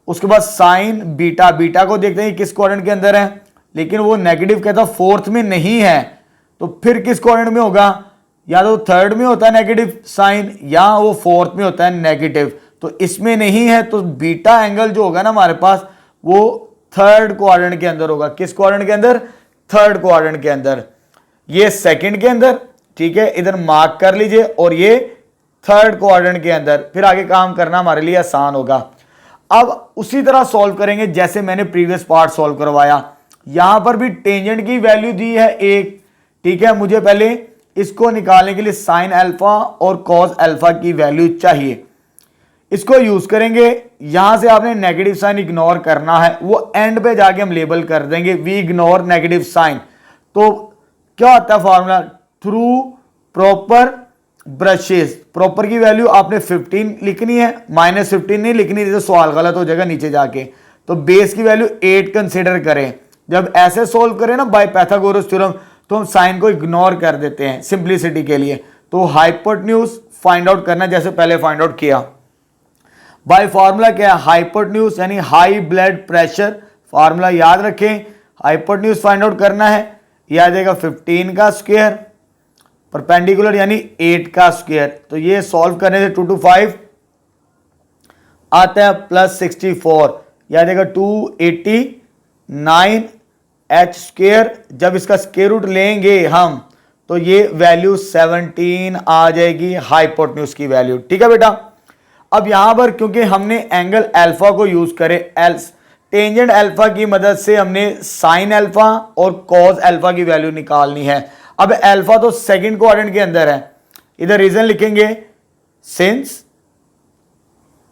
उसके बाद साइन बीटा, बीटा को देखते हैं किस क्वाड्रेंट के अंदर है, लेकिन वो नेगेटिव कहता फोर्थ में नहीं है, तो फिर किस क्वाड्रेंट में होगा, या तो थर्ड में होता है नेगेटिव साइन, या वो फोर्थ में होता है नेगेटिव। तो इसमें नहीं है तो बीटा एंगल जो होगा ना हमारे पास वो थर्ड क्वाड्रेंट के अंदर होगा। किस क्वाड्रेंट के अंदर, थर्ड क्वाड्रेंट के अंदर। ये सेकंड के अंदर, ठीक है, इधर मार्क कर लीजिए, और ये थर्ड क्वाड्रेंट के अंदर। फिर आगे काम करना हमारे लिए आसान होगा। अब उसी तरह सॉल्व करेंगे जैसे मैंने प्रीवियस पार्ट सॉल्व करवाया। यहां पर भी टेंजेंट की वैल्यू दी है एक, ठीक है। मुझे पहले इसको निकालने के लिए साइन अल्फा और कॉस अल्फा की वैल्यू चाहिए, इसको यूज करेंगे। यहां से आपने नेगेटिव साइन इग्नोर करना है, वो एंड पे जाके हम लेबल कर देंगे, वी इग्नोर नेगेटिव साइन। तो क्या होता है formula, through proper brushes. Proper की वैल्यू आपने 15 लिखनी है, -15 नहीं लिखनी, तो सवाल गलत हो जाएगा नीचे जाके। तो बेस की वैल्यू 8 कंसीडर करें। जब ऐसे सोल्व करें ना बाय पाइथागोरस थ्योरम, तो हम साइन को इग्नोर कर देते हैं सिंप्लिसिटी के लिए। तो हाइपोटेन्यूज फाइंड आउट करना जैसे पहले फाइंड आउट किया बाय फार्मूला क्या है, हाइपोटेन्यूज यानी हाई ब्लड प्रेशर। फार्मूला याद रखें, हाइपोटेन्यूज फाइंड आउट करना है, यह आ जाएगा 15 का स्क्वायर, परपेंडिकुलर यानी 8 का स्क्वायर। तो ये सॉल्व करने से 2 to 5 आता है +64, यह आ जाएगा 289 h स्क्वायर। जब इसका स्क्वायर रूट लेंगे हम तो ये वैल्यू 17 आ जाएगी, हाइपोटेन्यूज की वैल्यू, ठीक है बेटा। अब यहां पर क्योंकि हमने एंगल अल्फा को यूज करे, टेंजेंट अल्फा की मदद से हमने साइन अल्फा और कॉस अल्फा की वैल्यू निकालनी है। अब अल्फा तो सेकंड क्वाड्रेंट के अंदर है, इधर रीजन लिखेंगे, since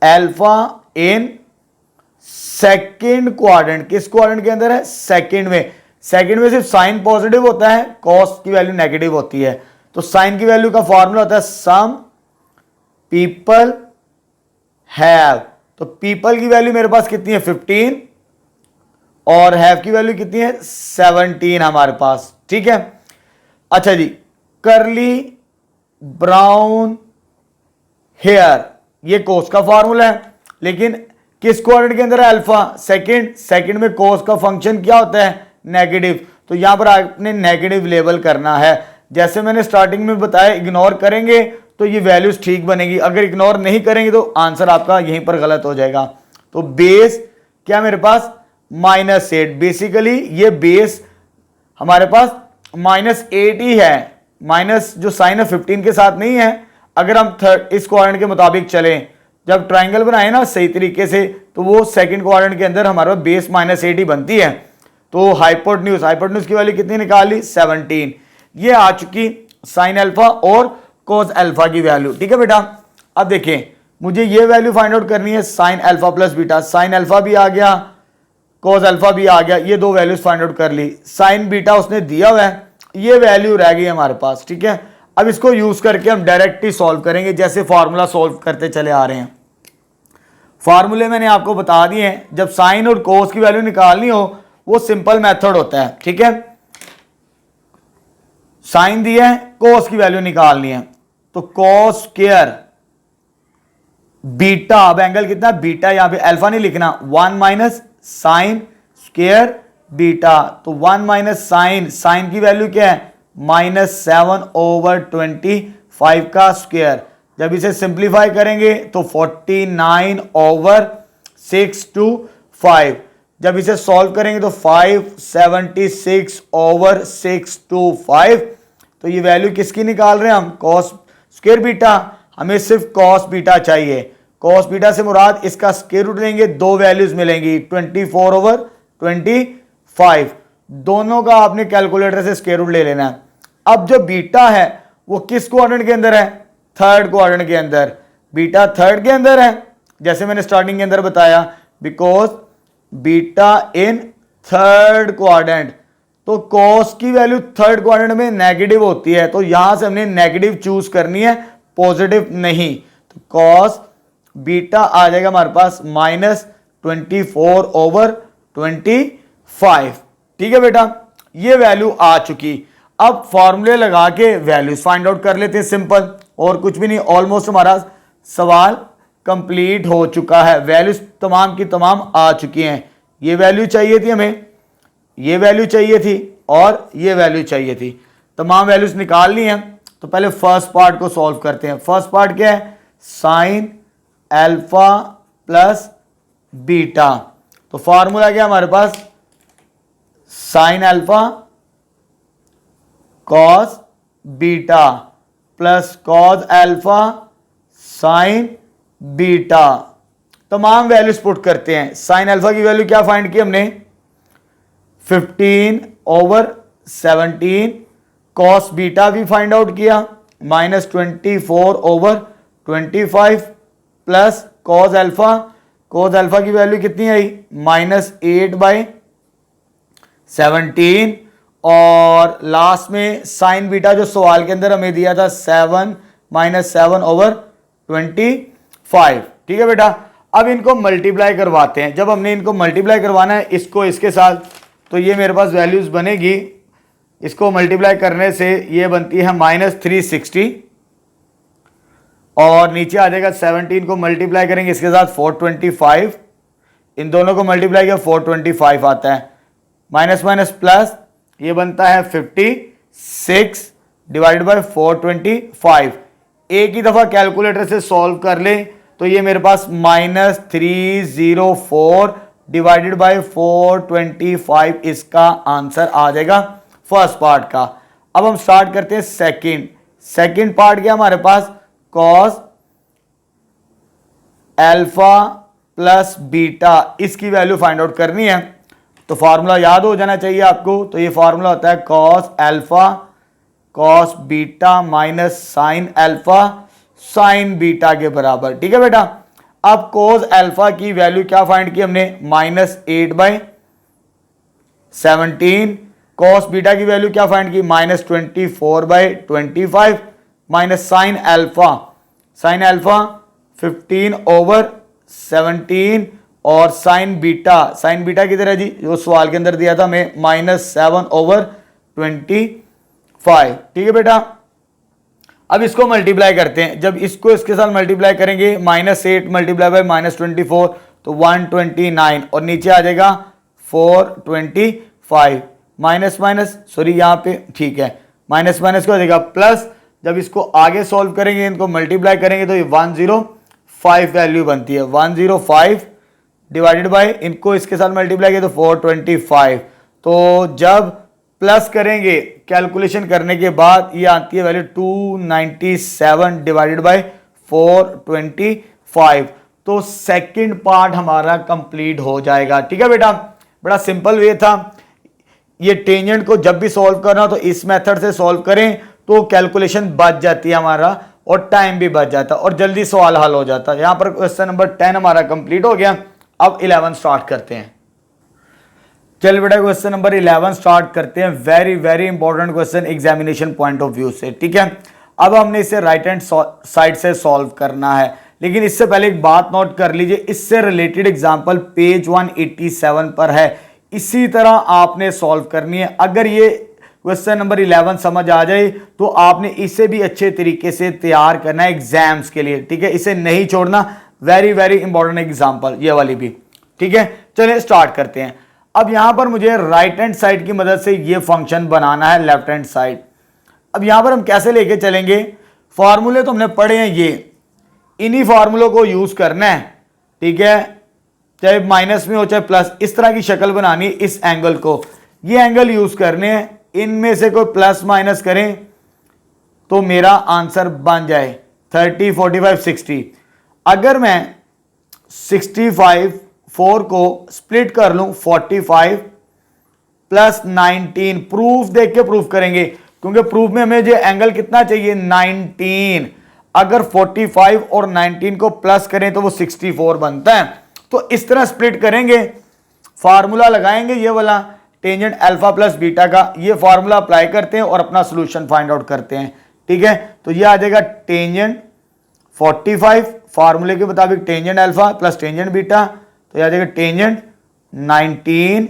alpha in second quadrant. किस क्वाड्रेंट के अंदर है, सेकंड में। सेकंड में सिर्फ साइन पॉजिटिव होता है, कॉस की वैल्यू नेगेटिव होती है। तो साइन की वैल्यू का फॉर्मूला होता है सम पीपल हैव। तो पीपल की वैल्यू मेरे पास कितनी है 15, और हैव की वैल्यू कितनी है 17 हमारे पास, ठीक है। अच्छा जी, करली ब्राउन हेयर, ये कोस का फॉर्मूला है, लेकिन किस क्वाड्रेंट के अंदर है अल्फा, सेकंड। सेकंड में कोस का फंक्शन क्या होता है, नेगेटिव। तो यहां पर आपने नेगेटिव लेबल करना है। जैसे मैंने स्टार्टिंग में बताया, इग्नोर करेंगे तो ये वैल्यूज ठीक बनेगी, अगर इग्नोर नहीं करेंगे तो आंसर आपका यहीं पर गलत हो जाएगा। तो बेस क्या मेरे पास -8, बेसिकली ये बेस हमारे पास -8 ही है, माइनस जो साइन है 15 के साथ नहीं है। अगर हम इस क्वाड्रेंट के मुताबिक चलें, जब ट्राइंगल बनाए ना सही तरीके से, तो वो सेकंड क्वाड्रेंट के अंदर हमारे बेस -8 ही बनती है। तो हाइपोटेन्यूज की वैल्यू कितनी निकाली 17, ये आ चुकी साइन अल्फा और कोस अल्फा की वैल्यू, ठीक है बेटा। अब देखें, मुझे ये वैल्यू फाइंड आउट करनी है sine alpha plus beta. Sine alpha भी आ गया, कोस अल्फा भी आ गया, ये दो वैल्यूज फाइंड आउट कर ली। साइन बीटा उसने दिया हुआ है, ये वैल्यू रह गई हमारे पास, ठीक है। अब इसको यूज करके हम डायरेक्ट ही सॉल्व करेंगे, जैसे फॉर्मूला सॉल्व करते चले आ रहे हैं। फार्मूले मैंने आपको बता दिए हैं, जब साइन और कोस की वैल्यू निकालनी हो वो सिंपल मेथड होता है, ठीक है। साइन दिया है, कोस की वैल्यू निकालनी है, तो कोस स्क्वायर बीटा, अब एंगल कितना बीटा, यहां पे अल्फा नहीं लिखना, 1 माइनस साइन स्क्वायर बीटा, तो 1 माइनस साइन, साइन की वैल्यू क्या है -7/25 का स्क्वायर। जब इसे सिंप्लीफाई करेंगे तो 49/625। जब इसे सॉल्व करेंगे तो 576/625। तो ये वैल्यू किसकी निकाल रहे हैं हम, कॉस स्क्वायर बीटा। हमें सिर्फ कॉस बीटा चाहिए। कॉस बीटा से मुराद इसका स्क्वायर रूट लेंगे, दो वैल्यूज मिलेंगी 24/25। दोनों का आपने कैलकुलेटर से स्क्वायर रूट ले लेना है। अब जो बीटा है वो किस क्वाड्रेंट के अंदर है, थर्ड क्वाड्रेंट के अंदर। बीटा थर्ड के अंदर है, जैसे मैंने स्टार्टिंग के अंदर बताया, because beta in third quadrant. तो कॉस की वैल्यू थर्ड क्वाड्रेंट में नेगेटिव होती है, तो यहां से हमने नेगेटिव चूज करनी है, पॉजिटिव नहीं। तो कॉस बीटा आ जाएगा हमारे पास -24/25। ठीक है बेटा, ये वैल्यू आ चुकी। अब फॉर्मूले लगा के वैल्यूज फाइंड आउट कर लेते हैं, सिंपल, और कुछ भी नहीं। ऑलमोस्ट हमारा सवाल कंप्लीट हो चुका है, वैल्यूज तमाम की तमाम आ चुकी हैं। ये वैल्यू चाहिए थी हमें, ये वैल्यू चाहिए थी, और ये वैल्यू चाहिए थी। तमाम वैल्यूज निकाल ली हैं। तो पहले फर्स्ट पार्ट को सॉल्व करते हैं। फर्स्ट पार्ट क्या है, साइन अल्फा प्लस बीटा। तो फॉर्मूला क्या हमारे पास, sine alpha cos beta plus cos alpha sine beta. तमाम वैल्यूज पुट करते हैं। साइन अल्फा की वैल्यू क्या फाइंड की हमने, 15/17। कॉस बीटा भी फाइंड आउट किया, -24/25 plus cos alpha. Cos alpha की वैल्यू कितनी आई, -8/17। और लास्ट में साइन बीटा जो सवाल के अंदर हमें दिया था 7 -7/25। ठीक है बेटा, अब इनको मल्टीप्लाई करवाते हैं। जब हमने इनको मल्टीप्लाई करवाना है इसको इसके साथ, तो ये मेरे पास वैल्यूज बनेगी। इसको मल्टीप्लाई करने से ये बनती है -360, और नीचे आ जाएगा 17 को मल्टीप्लाई करेंगे इसके साथ 425। इन दोनों को मल्टीप्लाई किया 425 आता है, माइनस माइनस प्लस, ये बनता है 56 डिवाइडेड बाय 425। एक ही दफा कैलकुलेटर से सॉल्व कर ले तो ये मेरे पास -304 डिवाइडेड बाय 425 इसका आंसर आ जाएगा फर्स्ट पार्ट का। अब हम स्टार्ट करते हैं सेकंड पार्ट क्या हमारे पास, कॉस अल्फा प्लस बीटा, इसकी वैल्यू फाइंड आउट करनी है। तो फॉर्मूला याद हो जाना चाहिए आपको। तो ये फॉर्मूला होता है cos alpha cos beta minus sine alpha sine beta के बराबर। ठीक है बेटा, अब कॉस अल्फा की वैल्यू क्या फाइंड की हमने, -8/17। कॉस बीटा की वैल्यू क्या फाइंड की, -24/25 माइनस साइन अल्फा 15/17 और साइन बीटा किधर है जी, जो सवाल के अंदर दिया था हमें -7/25। ठीक है बेटा, अब इसको मल्टीप्लाई करते हैं। जब इसको इसके साथ मल्टीप्लाई करेंगे, -8 मल्टीप्लाई बाय -24 तो 129, और नीचे आ जाएगा 425। माइनस माइनस सॉरी यहाँ पे ठीक है, माइनस माइनस को आ जाएगा प्लस। जब इसको आगे सॉल्व करेंगे, इनको मल्टीप्लाई करेंगे तो ये 105 वैल्यू बनती है। 105 डिवाइडेड बाय, इनको इसके साथ मल्टीप्लाई किया तो 425। तो जब प्लस करेंगे कैलकुलेशन करने के बाद ये आती है वैल्यू 297 डिवाइडेड बाय 425। तो सेकंड पार्ट हमारा कंप्लीट हो जाएगा। ठीक है बेटा, बड़ा सिंपल वे था। ये टेंजेंट को जब भी सॉल्व करना तो इस मेथड से सॉल्व करें तो कैलकुलेशन बच जाती है हमारा, और टाइम भी बच जाता है, और जल्दी सवाल हल हो जाता है। यहां पर क्वेश्चन नंबर 10 हमारा कंप्लीट हो गया। अब 11 स्टार्ट करते हैं। चल बेटा क्वेश्चन नंबर 11 स्टार्ट करते हैं। Very very important question examination point of view से, ठीक है। अब हमने इसे राइट हैंड साइड से सॉल्व करना है, लेकिन इससे पहले एक बात नोट कर लीजिए, इससे रिलेटेड एग्जांपल पेज 187 पर है। इसी तरह आपने सॉल्व करनी है। अगर ये क्वेश्चन नंबर 11 समझ आ जाए तो आपने इसे भी अच्छे तरीके से तैयार करना है एग्जाम्स के लिए, ठीक है। इसे नहीं छोड़ना, वेरी वेरी इंपॉर्टेंट एग्जाम्पल ये वाली भी, ठीक है। चलिए स्टार्ट करते हैं। अब यहां पर मुझे राइट हैंड साइड की मदद से ये फंक्शन बनाना है लेफ्ट हैंड साइड। अब यहां पर हम कैसे लेके चलेंगे, फॉर्मूले तो हमने पढ़े हैं, ये इन्हीं फॉर्मूलों को यूज करना है, ठीक है। चाहे माइनस में हो चाहे प्लस, इस तरह की शक्ल बनानी है। इस एंगल को, ये एंगल यूज करने हैं, इनमें से कोई प्लस माइनस करें तो मेरा आंसर बन जाए 30, 45, 60। अगर मैं 4 को स्प्लिट कर लूं 45 प्लस 19, प्रूफ देख के प्रूफ करेंगे, क्योंकि प्रूफ में हमें जो एंगल कितना चाहिए 19। अगर 45 और 19 को प्लस करें तो वो 64 बनता है। तो इस तरह स्प्लिट करेंगे, फार्मूला लगाएंगे ये वाला टेंजेंट अल्फा प्लस बीटा का, ये फार्मूला अप्लाई करते हैं और अपना सोल्यूशन फाइंड आउट करते हैं, ठीक है। तो ये आ जाएगा टेंजेंट 45 फार्मूले के मुताबिक tangent alpha plus tangent beta, तो यह आ जाएगा tangent 19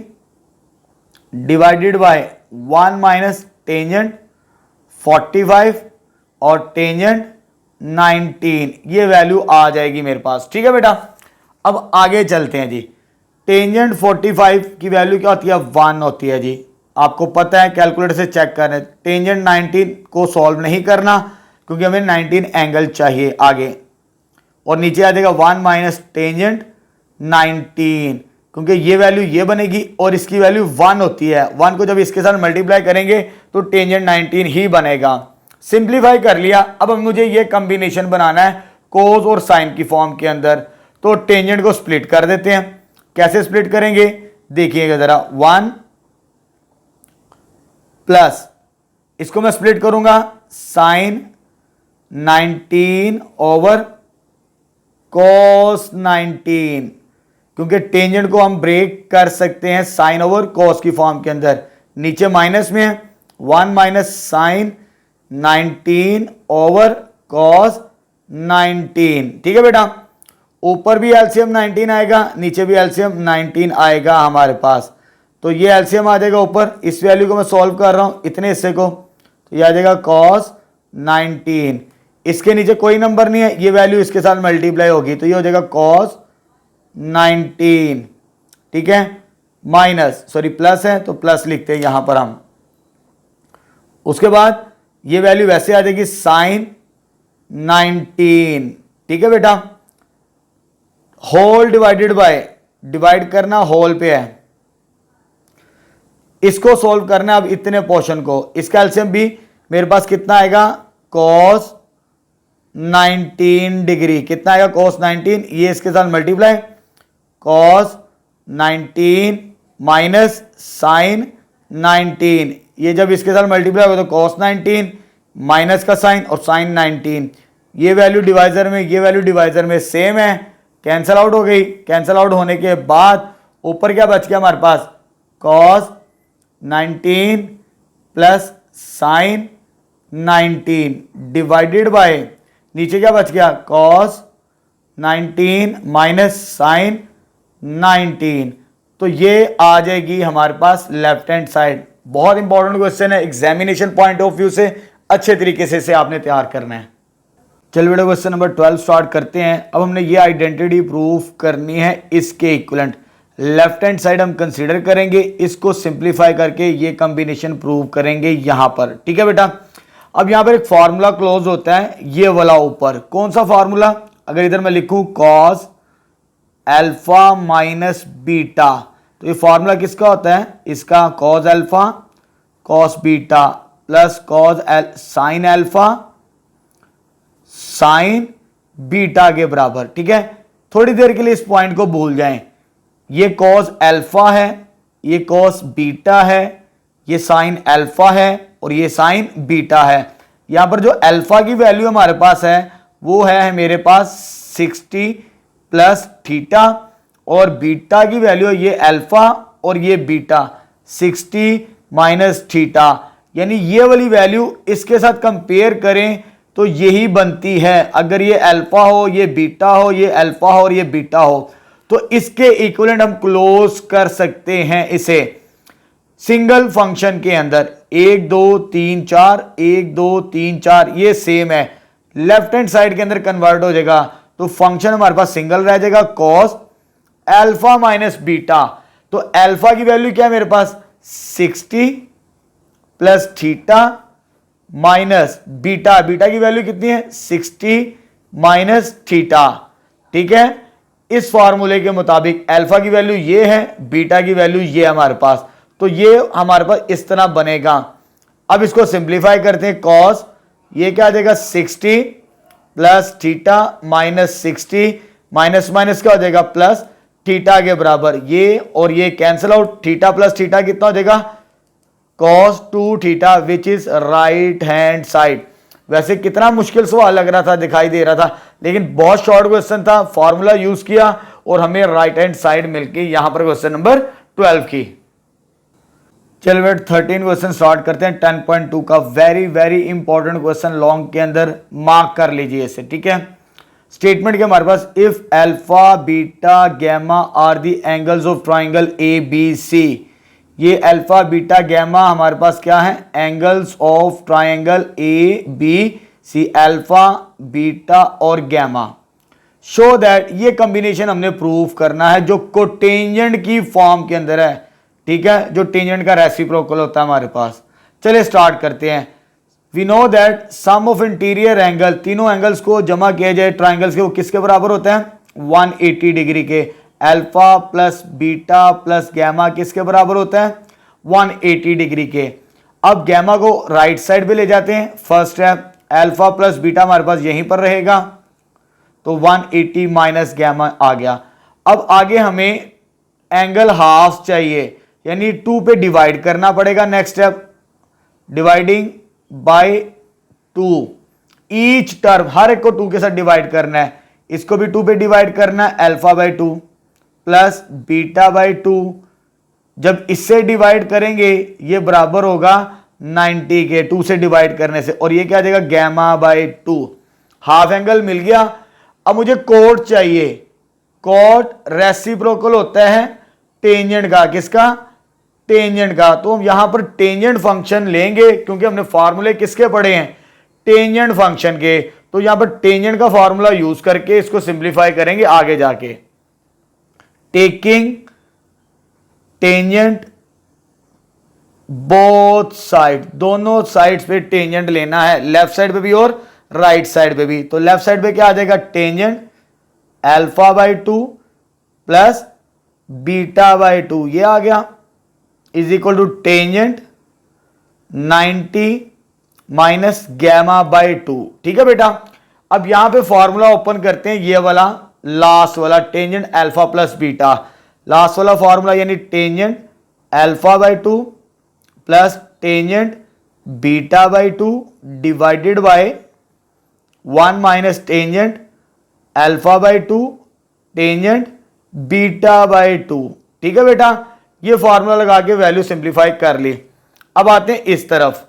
divided by 1 minus tangent 45 और टेंजेंट 19, ये वैल्यू आ जाएगी मेरे पास, ठीक है बेटा। अब आगे चलते हैं जी। टेंजेंट 45 की वैल्यू क्या होती है, 1 होती है जी, आपको पता है, कैलकुलेटर से चेक करें। टेंजेंट 19 को सॉल्व नहीं करना क्योंकि हमें 19 एंगल चाहिए आगे, और नीचे आ जाएगा 1 माइनस टेंजेंट 19, क्योंकि ये वैल्यू ये बनेगी और इसकी वैल्यू 1 होती है। 1 को जब इसके साथ मल्टीप्लाई करेंगे तो टेंजेंट 19 ही बनेगा। सिंप्लीफाई कर लिया। अब मुझे ये कॉम्बिनेशन बनाना है कोस और साइन की फॉर्म के अंदर, तो टेंजेंट को स्प्लिट कर देते हैं। कैसे स्प्लिट करेंगे देखिएगा जरा, 1 प्लस इसको मैं स्प्लिट करूंगा साइन 19 ओवर कॉस 19, क्योंकि टेंजेंट को हम ब्रेक कर सकते हैं साइन ओवर कॉस की फॉर्म के अंदर। नीचे माइनस में है 1 माइनस साइन 19 ओवर कॉस 19, ठीक है बेटा। ऊपर भी एलसीएम 19 आएगा, नीचे भी एलसीएम 19 आएगा हमारे पास, तो ये एलसीएम आ जाएगा ऊपर। इस वैल्यू को मैं सॉल्व कर रहा हूं इतने हिस्से को, तो ये आ जाएगा कॉस 19। इसके नीचे कोई नंबर नहीं है, ये वैल्यू इसके साथ मल्टीप्लाई होगी, तो ये हो जाएगा कॉस 19, ठीक है। माइनस सॉरी प्लस है तो प्लस लिखते हैं यहां पर हम। उसके बाद ये वैल्यू वैसे आ जाएगी साइन 19, ठीक है बेटा। होल डिवाइडेड बाय, डिवाइड करना होल पे है, इसको सोल्व करना अब इतने पोर्शन को। इसका एलसीएम भी मेरे पास कितना आएगा, कॉस 19 डिग्री, कितना आएगा कॉस 19, ये इसके साथ मल्टीप्लाई कॉस 19 माइनस साइन 19, ये जब इसके साथ मल्टीप्लाई हो तो कॉस 19 माइनस का साइन और साइन 19, ये वैल्यू डिवाइजर में ये वैल्यू डिवाइजर में सेम है, कैंसल आउट हो गई। कैंसल आउट होने के बाद ऊपर क्या बच गया हमारे पास, cos 19 plus sine 19 divided by नीचे क्या बच गया, कॉस 19 माइनस साइन 19, तो ये आ जाएगी हमारे पास लेफ्ट हैंड साइड। बहुत इंपॉर्टेंट क्वेश्चन है, एग्जामिनेशन पॉइंट ऑफ व्यू से अच्छे तरीके से इसे आपने तैयार करना है। चल बेटा क्वेश्चन नंबर 12 स्टार्ट करते हैं। अब हमने ये आइडेंटिटी प्रूफ करनी है इसके इक्विवेलेंट। लेफ्ट हैंड साइड हम कंसीडर करेंगे, इसको सिंप्लीफाई करके ये कॉम्बिनेशन प्रूव करेंगे यहां पर, ठीक है बेटा। अब यहां पर एक फार्मूला क्लोज होता है, ये वाला ऊपर, कौन सा फार्मूला, अगर इधर मैं लिखूं कॉस अल्फा माइनस बीटा, तो ये फार्मूला किसका होता है, इसका cos alpha cos beta plus cos sine alpha sine beta के बराबर, ठीक है। थोड़ी देर के लिए इस पॉइंट को भूल जाएं, ये कॉस अल्फा है, ये कॉस बीटा है, ये साइन अल्फा है और ये साइन बीटा है। यहां पर जो अल्फा की वैल्यू हमारे पास है वो है मेरे पास 60 प्लस थीटा, और बीटा की वैल्यू ये अल्फा और ये बीटा 60 माइनस थीटा, यानी ये वाली वैल्यू इसके साथ कंपेयर करें तो यही बनती है। अगर ये अल्फा हो, ये बीटा हो, ये अल्फा हो और ये बीटा हो, तो इसके इक्विवेलेंट हम क्लोज कर सकते हैं इसे सिंगल फंक्शन के अंदर। 1 2 3 4, 1 2 3 4 ये सेम है, लेफ्ट हैंड साइड के अंदर कन्वर्ट हो जाएगा, तो फंक्शन हमारे पास सिंगल रह जाएगा कॉस अल्फा माइनस बीटा। तो अल्फा की वैल्यू क्या है मेरे पास 60 plus theta minus beta, beta की वैल्यू कितनी है 60 माइनस थीटा। ठीक है, इस फॉर्मूले के मुताबिक अल्फा की वैल्यू ये है, बीटा की वैल्यू ये हमारे पास, तो ये हमारे पास इस तरह बनेगा। अब इसको सिंप्लीफाई करते हैं, कॉस ये क्या आ जाएगा 60 plus theta minus 60, minus minus क्या हो जाएगा प्लस थीटा के बराबर, ये और ये cancel out, theta plus theta कितना हो जाएगा cos 2 theta which is right hand side. वैसे कितना मुश्किल सवाल लग रहा था, दिखाई दे रहा था, लेकिन बहुत शॉर्ट क्वेश्चन था, फॉर्मूला यूज किया और हमें राइट हैंड साइड मिलके यहां पर क्वेश्चन नंबर 12 की। चलो बेट 13 क्वेश्चन स्टार्ट करते हैं। 10.2 का very very important question, long के अंदर मार्क कर लीजिए इसे। ठीक है, स्टेटमेंट के हमारे पास if alpha beta gamma are the angles of triangle A B C, ये अल्फा बीटा गैमा हमारे पास क्या है angles of triangle A B C, alpha beta और गैमा। शो दैट, ये कॉम्बिनेशन हमने प्रूव करना है जो कोटेंजेंट की फॉर्म के अंदर है। ठीक है, जो टेंजेंट का रेसिप्रोकल होता है हमारे पास। चलिए स्टार्ट करते हैं। We know that sum of interior angle, तीनों एंगल्स को जमा किया जाए ट्राइंगल्स के, वो किसके बराबर होते हैं 180 डिग्री के। Alpha plus beta plus gamma किसके बराबर होता है 180 डिग्री के। अब गैमा को राइट साइड पे ले जाते हैं, first step alpha plus beta हमारे पास यहीं पर रहेगा, तो 180 माइनस गैमा आ गया। अब आगे हमें एंगल हाफ चाहिए, यानी 2 पे डिवाइड करना पड़ेगा। Next step dividing by 2, each term हर एक को 2 के साथ डिवाइड करना है, इसको भी 2 पे डिवाइड करना है, alpha by 2 plus beta by 2। जब इससे डिवाइड करेंगे ये बराबर होगा 90 के, 2 से डिवाइड करने से, और ये क्या आ जाएगा गैमा बाय 2। हाफ एंगल मिल गया। अब मुझे कोट चाहिए, कोट रेसिप्रोकल होता है टेंजेंट का, किसका टेंजेंट का। तो हम यहां पर टेंजेंट फंक्शन लेंगे, क्योंकि हमने फॉर्मूले किसके पढ़े हैं टेंजेंट फंक्शन के, तो यहां पर टेंजेंट का फॉर्मूला यूज करके इसको सिंप्लीफाई करेंगे आगे जाके। टेकिंग टेंजेंट बोथ साइड, दोनों साइड्स पे टेंजेंट लेना है, लेफ्ट साइड पे भी और राइट साइड पे भी। तो लेफ्ट साइड पे क्या आ जाएगा tangent alpha by 2 plus beta by 2, ये आ गया, is equal to tangent 90 minus gamma by 2। ठीक है बेटा, अब यहां पे फॉर्मूला ओपन करते हैं, ये वाला लास्ट वाला tangent alpha plus beta, last वाला फॉर्मूला, यानी tangent alpha by 2 plus tangent beta by 2 divided by 1 minus tangent alpha by 2 tangent beta by 2। ठीक है बेटा, ये फॉर्मूला लगा के वैल्यू सिंप्लीफाई कर ली। अब आते हैं इस तरफ।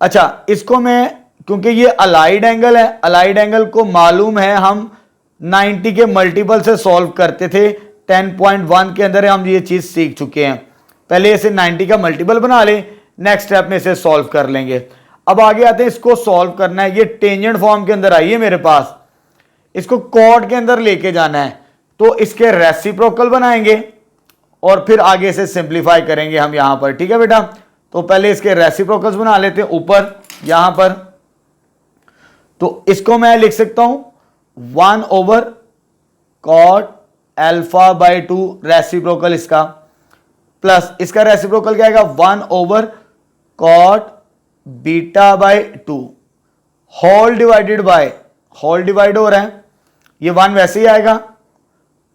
अच्छा, इसको मैं, क्योंकि ये अलाइड एंगल है, अलाइड एंगल को मालूम है हम 90 के मल्टीपल से सॉल्व करते थे, 10.1 के अंदर हम ये चीज सीख चुके हैं। पहले इसे 90 का मल्टीपल बना ले, नेक्स्ट स्टेप में इसे सॉल्व कर लेंगे। अब आगे आते हैं, इसको सॉल्व करना है, ये टेंजेंट फॉर्म के अंदर आई है मेरे पास, इसको कॉट के अंदर लेके जाना है, तो इसके रेसिप्रोकल बनाएंगे और फिर आगे से सिंप्लीफाई करेंगे हम यहां पर। ठीक है बेटा, तो पहले इसके रेसिप्रोकल्स बना लेते हैं ऊपर यहां पर। तो इसको मैं लिख सकता हूं 1 over cot alpha by 2 reciprocal इसका, प्लस इसका रेसिप्रोकल क्या आएगा 1 over cot beta by 2 whole divided by, whole divide हो रहा है, ये 1 वैसे ही आएगा,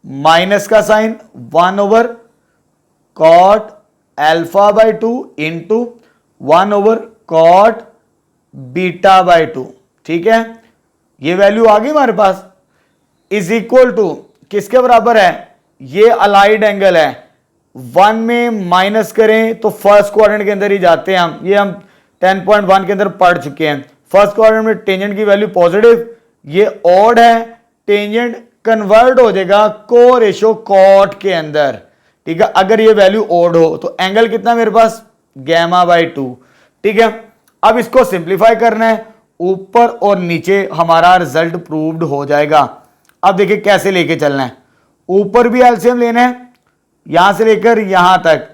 माइनस का sine 1 over cot alpha by 2 into 1 over cot beta by 2। ठीक है, ये वैल्यू आ गई हमारे पास, इज इक्वल टू किसके बराबर है, ये अलाइड एंगल है, 1 में माइनस करें तो फर्स्ट क्वाड्रेंट के अंदर ही जाते हैं हम, ये हम 10.1 के अंदर पढ़ चुके हैं। फर्स्ट क्वाड्रेंट में टेंजेंट की वैल्यू पॉजिटिव, ये ऑड है, टेंजेंट कन्वर्ट हो जाएगा को रेशो कॉट के अंदर, ठीक है। अगर ये वैल्यू ऑड हो तो एंगल कितना मेरे पास, गैमा बाई 2, ठीक है। अब इसको सिंप्लीफाई करना है, ऊपर और नीचे हमारा रिजल्ट प्रूव्ड हो जाएगा। अब देखिए कैसे लेके चलना है, ऊपर भी एलसीएम लेना है, यहां से लेकर यहां तक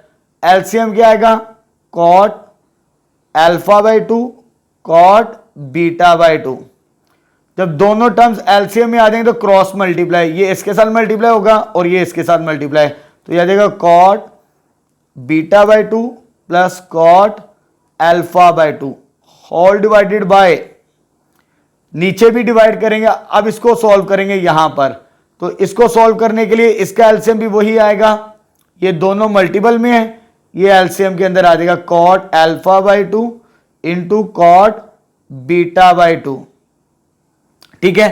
एलसीएम क्या आएगा, cot alpha by 2 cot beta by 2। जब दोनों टर्म्स एलसीएम में आ जाएंगे तो क्रॉस मल्टीप्लाई, ये इसके साथ मल्टीप्लाई होगा और ये इसके साथ मल्टीप्लाई, तो यह आ जाएगा cot beta by 2 plus cot alpha by 2 whole divided by, नीचे भी डिवाइड करेंगे। अब इसको सॉल्व करेंगे यहां पर, तो इसको सॉल्व करने के लिए इसका एलसीएम भी वही आएगा, ये दोनों मल्टीपल में है, ये एलसीएम के अंदर आ जाएगा cot alpha by 2 into cot beta by 2, ठीक है।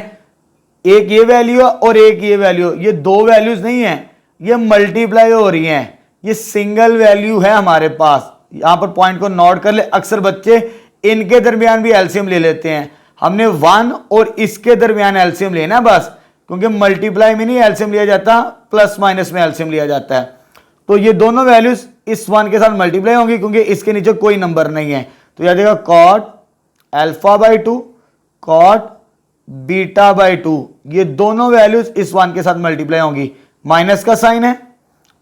एक ये वैल्यू है और एक ये वैल्यू, ये दो वैल्यूज नहीं है, ये मल्टीप्लाई हो रही हैं, ये सिंगल वैल्यू है हमारे पास। यहां पर पॉइंट को नोट कर ले, अक्सर बच्चे इनके दरमियान भी एलसीएम ले लेते हैं, हमने 1 और इसके दरमियान एलसीएम लेना बस, क्योंकि मल्टीप्लाई में नहीं एलसीएम लिया जाता, प्लस माइनस में एलसीएम लिया जाता है। तो ये दोनों वैल्यूज इस 1 के साथ मल्टीप्लाई होंगी, क्योंकि इसके नीचे कोई नंबर नहीं है, तो याद रखिएगा cot alpha by 2 cot beta by 2, ये दोनों वैल्यूज इस 1 के साथ मल्टीप्लाई होंगी। माइनस का साइन है,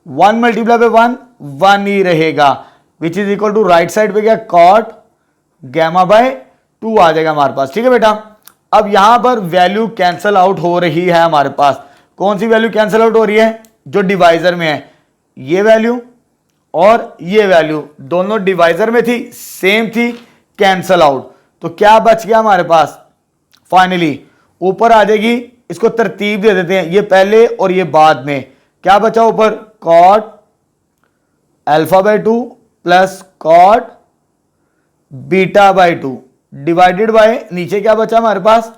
1 मल्टीप्लाई बाय 1 1 ही रहेगा, which is equal to right side पे क्या कॉट गैमा बाय 2 आ जाएगा हमारे पास, ठीक है बेटा। अब यहां पर वैल्यू कैंसल आउट हो रही है हमारे पास, कौन सी वैल्यू कैंसल आउट हो रही है, जो डिवाइजर में है, ये वैल्यू और ये वैल्यू दोनों डिवाइजर में थी, सेम थी, कैंसल आउट। तो क्या बच गया हमारे पास, फाइनली ऊपर आ जाएगी, इसको तरतीब दे देते हैं, ये पहले और ये बाद में, क्या बचा ऊपर cot alpha by 2 plus cot beta by 2 divided by, नीचे क्या बचा हमारे पास,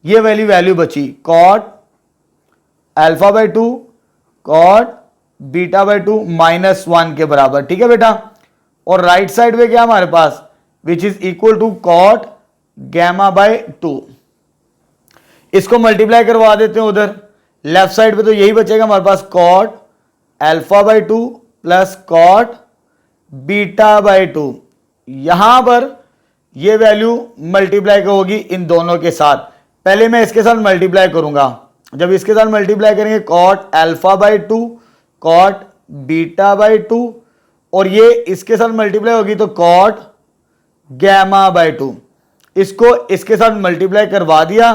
ये वैल्यू बची cot alpha by 2 cot beta by 2 minus 1 के बराबर, ठीक है बेटा। और राइट साइड में क्या हमारे पास, which is equal to cot gamma by 2, इसको मल्टीप्लाई करवा देते हैं उधर, लेफ्ट साइड पे तो यही बचेगा हमारे पास cot alpha by 2 plus cot beta by 2, यहां पर ये वैल्यू मल्टीप्लाई होगी इन दोनों के साथ, पहले मैं इसके साथ मल्टीप्लाई करूंगा, जब इसके साथ मल्टीप्लाई करेंगे cot alpha by 2 cot beta by 2, और ये इसके साथ मल्टीप्लाई होगी तो कॉट गैमा बाई 2, इसको इसके साथ मल्टीप्लाई करवा दिया।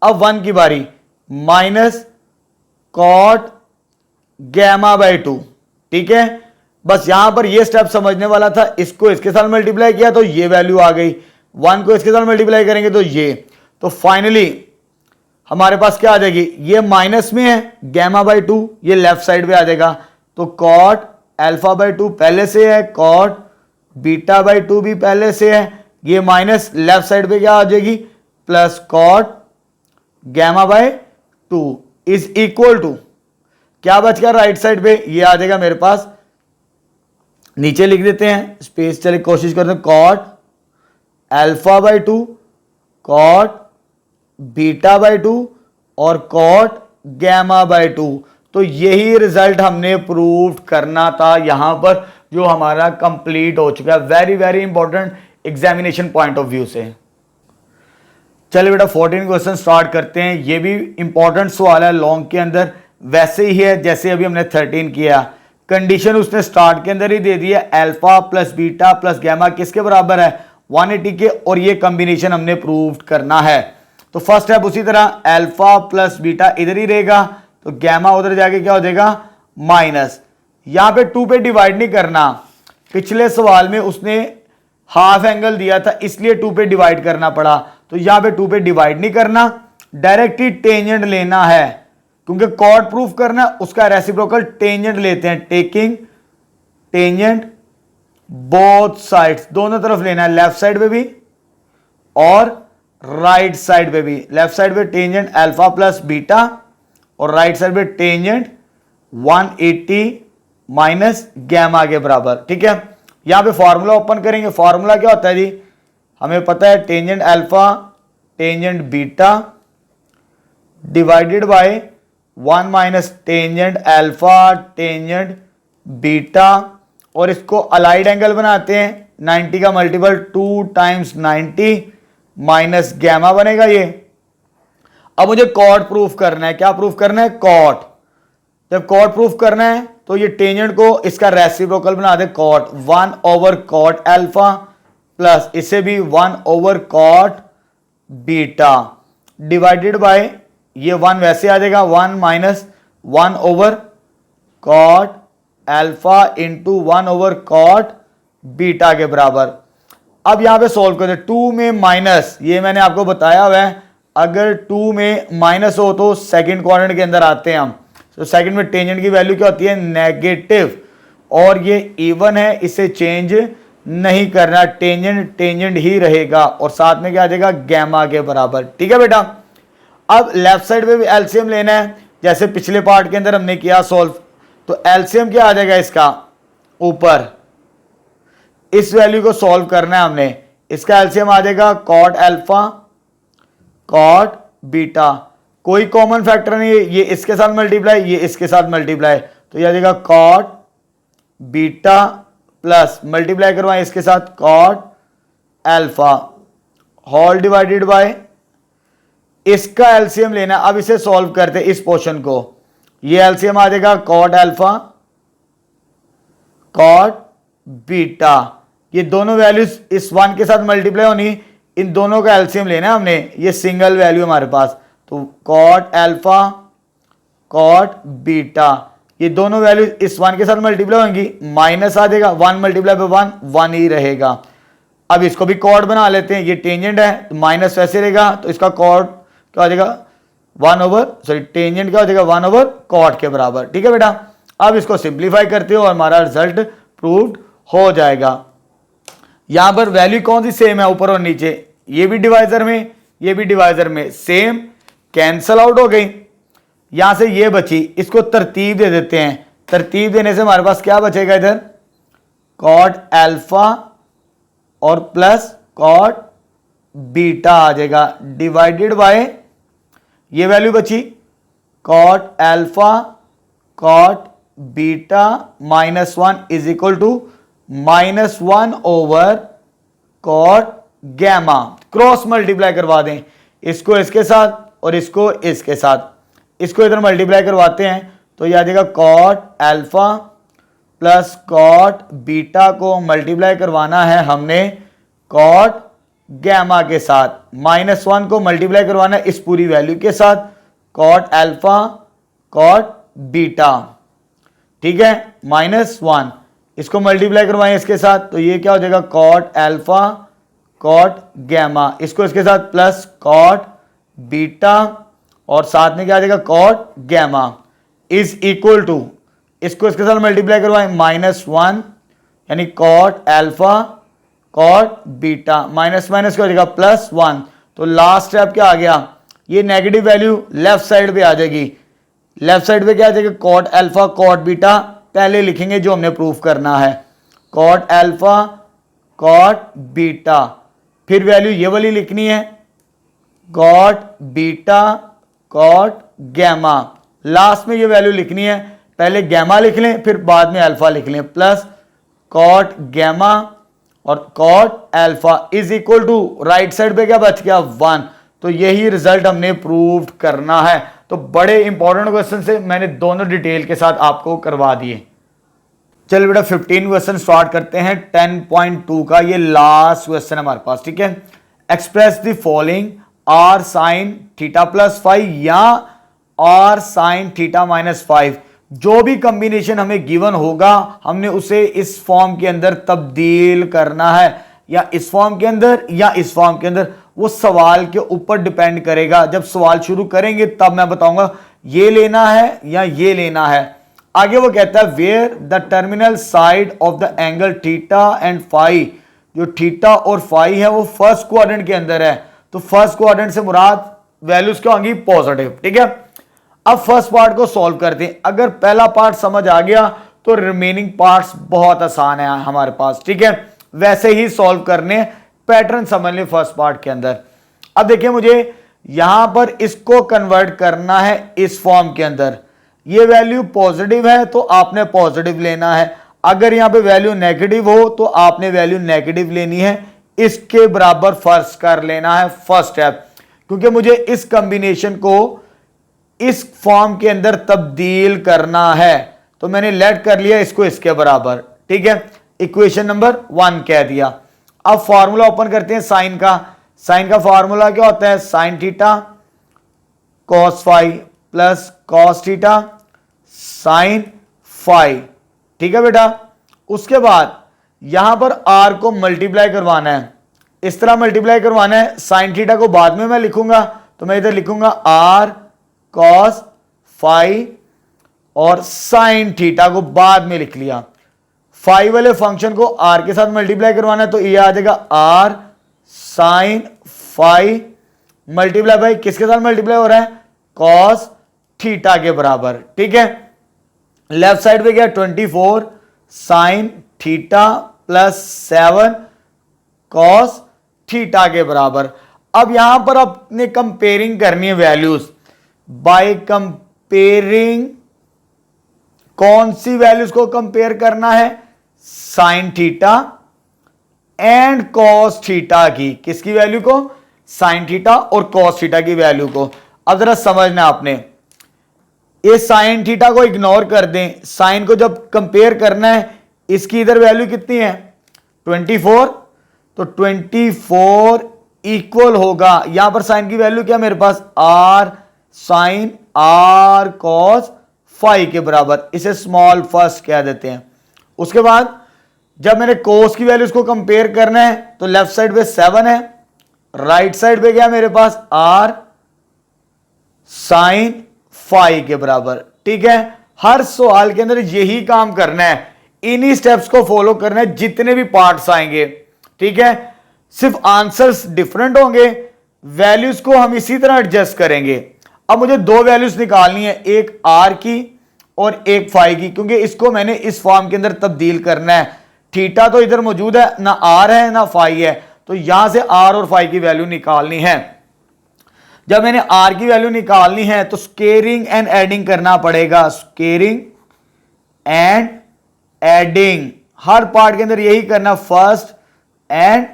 अब 1 की बारी, माइनस कॉट गैमा बाई 2, ठीक है। बस यहां पर ये स्टेप समझने वाला था, इसको इसके साथ मल्टीप्लाई किया तो ये वैल्यू आ गई, 1 को इसके साथ मल्टीप्लाई करेंगे तो ये, तो फाइनली हमारे पास क्या आ जाएगी, ये माइनस में है गैमा बाई 2, ये लेफ्ट साइड पे आ जाएगा, तो कॉट अल्फा बाई 2 पहले से है, कॉट बीटा बाई 2 भी पहले से है, ये माइनस लेफ्ट साइड पे क्या आ जाएगी plus cot gamma by 2 is equal to, क्या बच गया राइट साइड पे, ये आ जाएगा मेरे पास, नीचे लिख देते हैं, स्पेस चले कोशिश करते हैं, cot alpha by 2 cot beta by 2 और कॉट गैमा बाई 2। तो यही रिजल्ट हमने प्रूव करना था यहां पर, जो हमारा कंप्लीट हो चुका है, very very important examination point of view से। चलिए बेटा 14 क्वेश्चन स्टार्ट करते हैं, ये भी इंपॉर्टेंट सवाल है लॉन्ग के अंदर, वैसे ही है जैसे अभी हमने 13 किया, कंडीशन उसने स्टार्ट के अंदर ही दे दी है, alpha plus beta plus gamma किसके बराबर है 180 के, और ये कॉम्बिनेशन हमने प्रूव करना है। तो फर्स्ट स्टेप उसी तरह, अल्फा प्लस बीटा इधर ही रहेगा, तो गैमा उधर जाके क्या हो जाएगा माइनस, यहां पे 2 पे डिवाइड नहीं करना, पिछले सवाल में उसने हाफ एंगल दिया था इसलिए 2 पे डिवाइड करना पड़ा, तो यहां पे 2 पे डिवाइड नहीं करना, डायरेक्ट ही टेंजेंट लेना है, क्योंकि कॉट प्रूफ करना उसका रेसिप्रोकल टेंजेंट लेते हैं, टेकिंग टेंजेंट बोथ साइड्स, दोनों तरफ लेना है, लेफ्ट साइड पे भी और राइट साइड पे भी, लेफ्ट साइड पे टेंजेंट अल्फा प्लस बीटा और राइट साइड पे टेंजेंट 180 माइनस गैमा के बराबर। ठीक है, यहां पे फॉर्मूला ओपन करेंगे। फॉर्मूला क्या होता है जी, हमें पता है tangent alpha tangent beta divided by 1 minus tangent alpha tangent beta, और इसको अलाइड एंगल बनाते हैं 90 का मल्टीपल 2 टाइम्स 90 माइनस गैमा बनेगा ये। अब मुझे कॉट प्रूफ करना है। क्या प्रूफ करना है? कॉट। जब कॉट प्रूफ करना है तो ये टेंजेंट को इसका रेसिप्रोकल बना दे cot, 1 over cot alpha plus इसे भी 1 over cot beta divided by ये 1 वैसे आ जाएगा 1 minus 1 over cot alpha into 1 over cot beta के बराबर। अब यहां पे सोल्व करते, 2 में माइनस, ये मैंने आपको बताया हुआ है, अगर 2 में माइनस हो तो सेकंड क्वाड्रेंट के अंदर आते हैं हम। तो सेकंड में टेंजेंट की वैल्यू क्या होती है? नेगेटिव, और ये इवन है, इसे चेंज नहीं करना, टेंजेंट टेंजेंट ही रहेगा, और साथ में क्या आ जाएगा? गैमा के बराबर। ठीक है बेटा, अब लेफ्ट साइड पे भी एलसीएम लेना है, जैसे पिछले पार्ट के अंदर हमने किया सॉल्व। तो एलसीएम क्या आ जाएगा इसका? ऊपर इस वैल्यू को सॉल्व करना है हमने, इसका एलसीएम आ जाएगा कॉट अल्फा कॉट बीटा, कोई कॉमन फैक्टर नहीं है, ये इसके साथ मल्टीप्लाई, ये इसके साथ मल्टीप्लाई, तो ये आ जाएगा कॉट बीटा प्लस मल्टीप्लाई करवाएं इसके साथ cot alpha whole divided by, इसका एलसीएम लेना। अब इसे सॉल्व करते इस पोर्शन को, ये एलसीएम आ जाएगा कॉट अल्फा कॉट बीटा, ये दोनों वैल्यूज इस 1 के साथ मल्टीप्लाई होनी, इन दोनों का एलसीएम लेना है हमने, ये सिंगल वैल्यू हमारे पास, तो कॉट अल्फा कॉट बीटा, ये दोनों वैल्यू इस 1 के साथ मल्टीप्लाई होंगी, माइनस आ जाएगा 1 मल्टीप्लाई बाय 1 1 ही रहेगा। अब इसको भी कॉट बना लेते हैं, ये टेंजेंट है तो माइनस वैसे रहेगा, तो इसका कॉट क्या हो जाएगा? 1 ओवर टेंजेंट क्या हो जाएगा? 1 ओवर कॉट के बराबर। ठीक है बेटा, अब इसको सिंप्लीफाई करते हो और हमारा रिजल्ट प्रूव्ड हो जाएगा। यहां पर वैल्यू कौन सी सेम है? ऊपर और नीचे, ये भी डिवाइजर में, ये भी डिवाइजर में सेम, कैंसल आउट हो गई। यहां से ये बची, इसको तरतीब दे देते हैं, तरतीब देने से हमारे पास क्या बचेगा? इधर कॉट अल्फा और प्लस कॉट बीटा आ जाएगा डिवाइडेड बाय, ये वैल्यू बची cot alpha cot beta minus 1 is equal to minus 1 over cot gamma. Cross multiply करवा दें, इसको इसके साथ और इसको इसके साथ, इसको इधर मल्टीप्लाई करवाते हैं तो यह आ जाएगा cot alpha plus cot beta को मल्टीप्लाई करवाना है हमने कॉट गैमा के साथ, माइनस 1 को मल्टीप्लाई करवाना है इस पूरी वैल्यू के साथ, कॉट अल्फा कॉट बीटा। ठीक है, माइनस 1, इसको मल्टीप्लाई करवाएं इसके साथ, तो ये क्या हो जाएगा? कॉट अल्फा कॉट गैमा, इसको इसके साथ प्लस कॉट बीटा, और साथ में क्या आ जाएगा? Cot gamma is equal to, इसको इसके साथ मल्टीप्लाई करवाएं माइनस 1, यानी cot alpha cot beta, minus minus क्या हो जाएगा? प्लस 1। तो लास्ट स्टेप क्या आ गया? ये नेगेटिव वैल्यू लेफ्ट साइड पे आ जाएगी, लेफ्ट साइड पे क्या आ जाएगा? कॉट अल्फा कॉट बीटा पहले लिखेंगे जो हमने प्रूफ करना है, कॉट अल्फा कॉट बीटा, फिर वैल्यू ये वाली लिखनी है cot beta cot gamma, last में ये वैल्यू लिखनी है, पहले गैमा लिख लें फिर बाद में अल्फा लिख लें, प्लस कॉट गैमा और cot alpha is equal to right side पे क्या बच गया? 1। तो यही रिजल्ट हमने प्रूव करना है। तो बड़े इंपॉर्टेंट क्वेश्चन से मैंने दोनों डिटेल के साथ आपको करवा दिए। चलिए बेटा 15 क्वेश्चन स्टार्ट करते हैं। 10.2 का ये लास्ट क्वेश्चन हमारे पास। ठीक है, express the following R sine theta plus 5 या आर साइन थीटा माइनस 5, जो भी कॉम्बिनेशन हमें गिवन होगा हमने उसे इस फॉर्म के अंदर तब्दील करना है, या इस फॉर्म के अंदर या इस फॉर्म के अंदर, वो सवाल के ऊपर डिपेंड करेगा। जब सवाल शुरू करेंगे तब मैं बताऊंगा ये लेना है या ये लेना है। आगे वो कहता है where the terminal side of the angle theta and phi, जो थीटा और फाई है वो फर्स्ट क्वाड्रेंट के अंदर है, तो फर्स्ट क्वाड्रेंट से मुराद वैल्यूज क्या होंगी? पॉजिटिव। ठीक है, अब फर्स्ट पार्ट को सॉल्व करते हैं। अगर पहला पार्ट समझ आ गया तो रिमेनिंग पार्ट्स बहुत आसान है हमारे पास, ठीक है। वैसे ही सॉल्व करने, पैटर्न समझ लें फर्स्ट पार्ट के अंदर। अब देखिए मुझे यहां पर इसको कन्वर्ट करना है इस फॉर्म के अंदर। ये वैल्यू पॉजिटिव है तो आपने पॉजिटिव लेना है, अगर यहां पे वैल्यू नेगेटिव हो तो आपने वैल्यू नेगेटिव लेनी है, इसके बराबर फर्स्ट कर लेना है फर्स्ट स्टेप। क्योंकि मुझे इस कॉम्बिनेशन को इस फॉर्म के अंदर तब्दील करना है, तो मैंने लेट कर लिया इसको इसके बराबर, ठीक है। इक्वेशन नंबर 1 कह दिया। अब फॉर्मूला ओपन करते हैं साइन का। साइन का फॉर्मूला क्या होता है? Sine theta cos phi plus cos theta sine phi, ठीक है बेटा। उसके बाद यहां पर आर को मल्टीप्लाई करवाना है, इस तरह मल्टीप्लाई करवाना है। साइन थीटा को बाद में मैं लिखूंगा, तो मैं इधर लिखूंगा आर कॉस फाई और साइन थीटा को बाद में लिख लिया। फाई वाले फंक्शन को आर के साथ मल्टीप्लाई करवाना है, तो ये आ जाएगा R sine phi multiply by किसके साथ मल्टीप्लाई हो रहा है? कॉस थीटा के बराबर, ठीक है। लेफ्ट साइड पे क्या? 24 sine theta plus 7 cos theta के बराबर। अब यहां पर आपने कंपेयरिंग करनी है वैल्यूज। बाय कंपेयरिंग कौन सी वैल्यूज को कंपेयर करना है? Sine theta and cos theta की। किसकी वैल्यू को? साइन थीटा और कॉस थीटा की वैल्यू को। अब जरा समझना आपने, ये साइन थीटा को इग्नोर कर दें। साइन को जब कंपेयर करना है, इसकी इधर वैल्यू कितनी है? 24, तो 24 इक्वल होगा, यहां पर साइन की वैल्यू क्या मेरे पास? R sine R cos phi के बराबर, इसे स्मॉल फर्स्ट कह देते हैं। उसके बाद जब मैंने कोस की वैल्यूज को कंपेयर करना है, तो लेफ्ट साइड पे 7 है, राइट साइड पे क्या मेरे पास? आर साइन फाई के बराबर, ठीक है। हर सवाल के अंदर यही काम करना है, इन्हीं स्टेप्स को फॉलो करना है जितने भी पार्ट्स आएंगे, ठीक है। सिर्फ आंसर्स डिफरेंट होंगे, वैल्यूज को हम इसी तरह एडजस्ट करेंगे। अब मुझे दो वैल्यूज निकालनी है, एक आर की और एक फाई की, क्योंकि इसको मैंने इस फॉर्म के अंदर तब्दील करना है। थीटा तो इधर मौजूद है, ना आर है ना फाई है, तो यहां से आर और फाई की वैल्यू निकालनी है। जब मैंने आर की वैल्यू निकालनी है तो स्केयरिंग एंड एडिंग करना पड़ेगा। Squaring and adding her part के अंदर यही करना, फर्स्ट एंड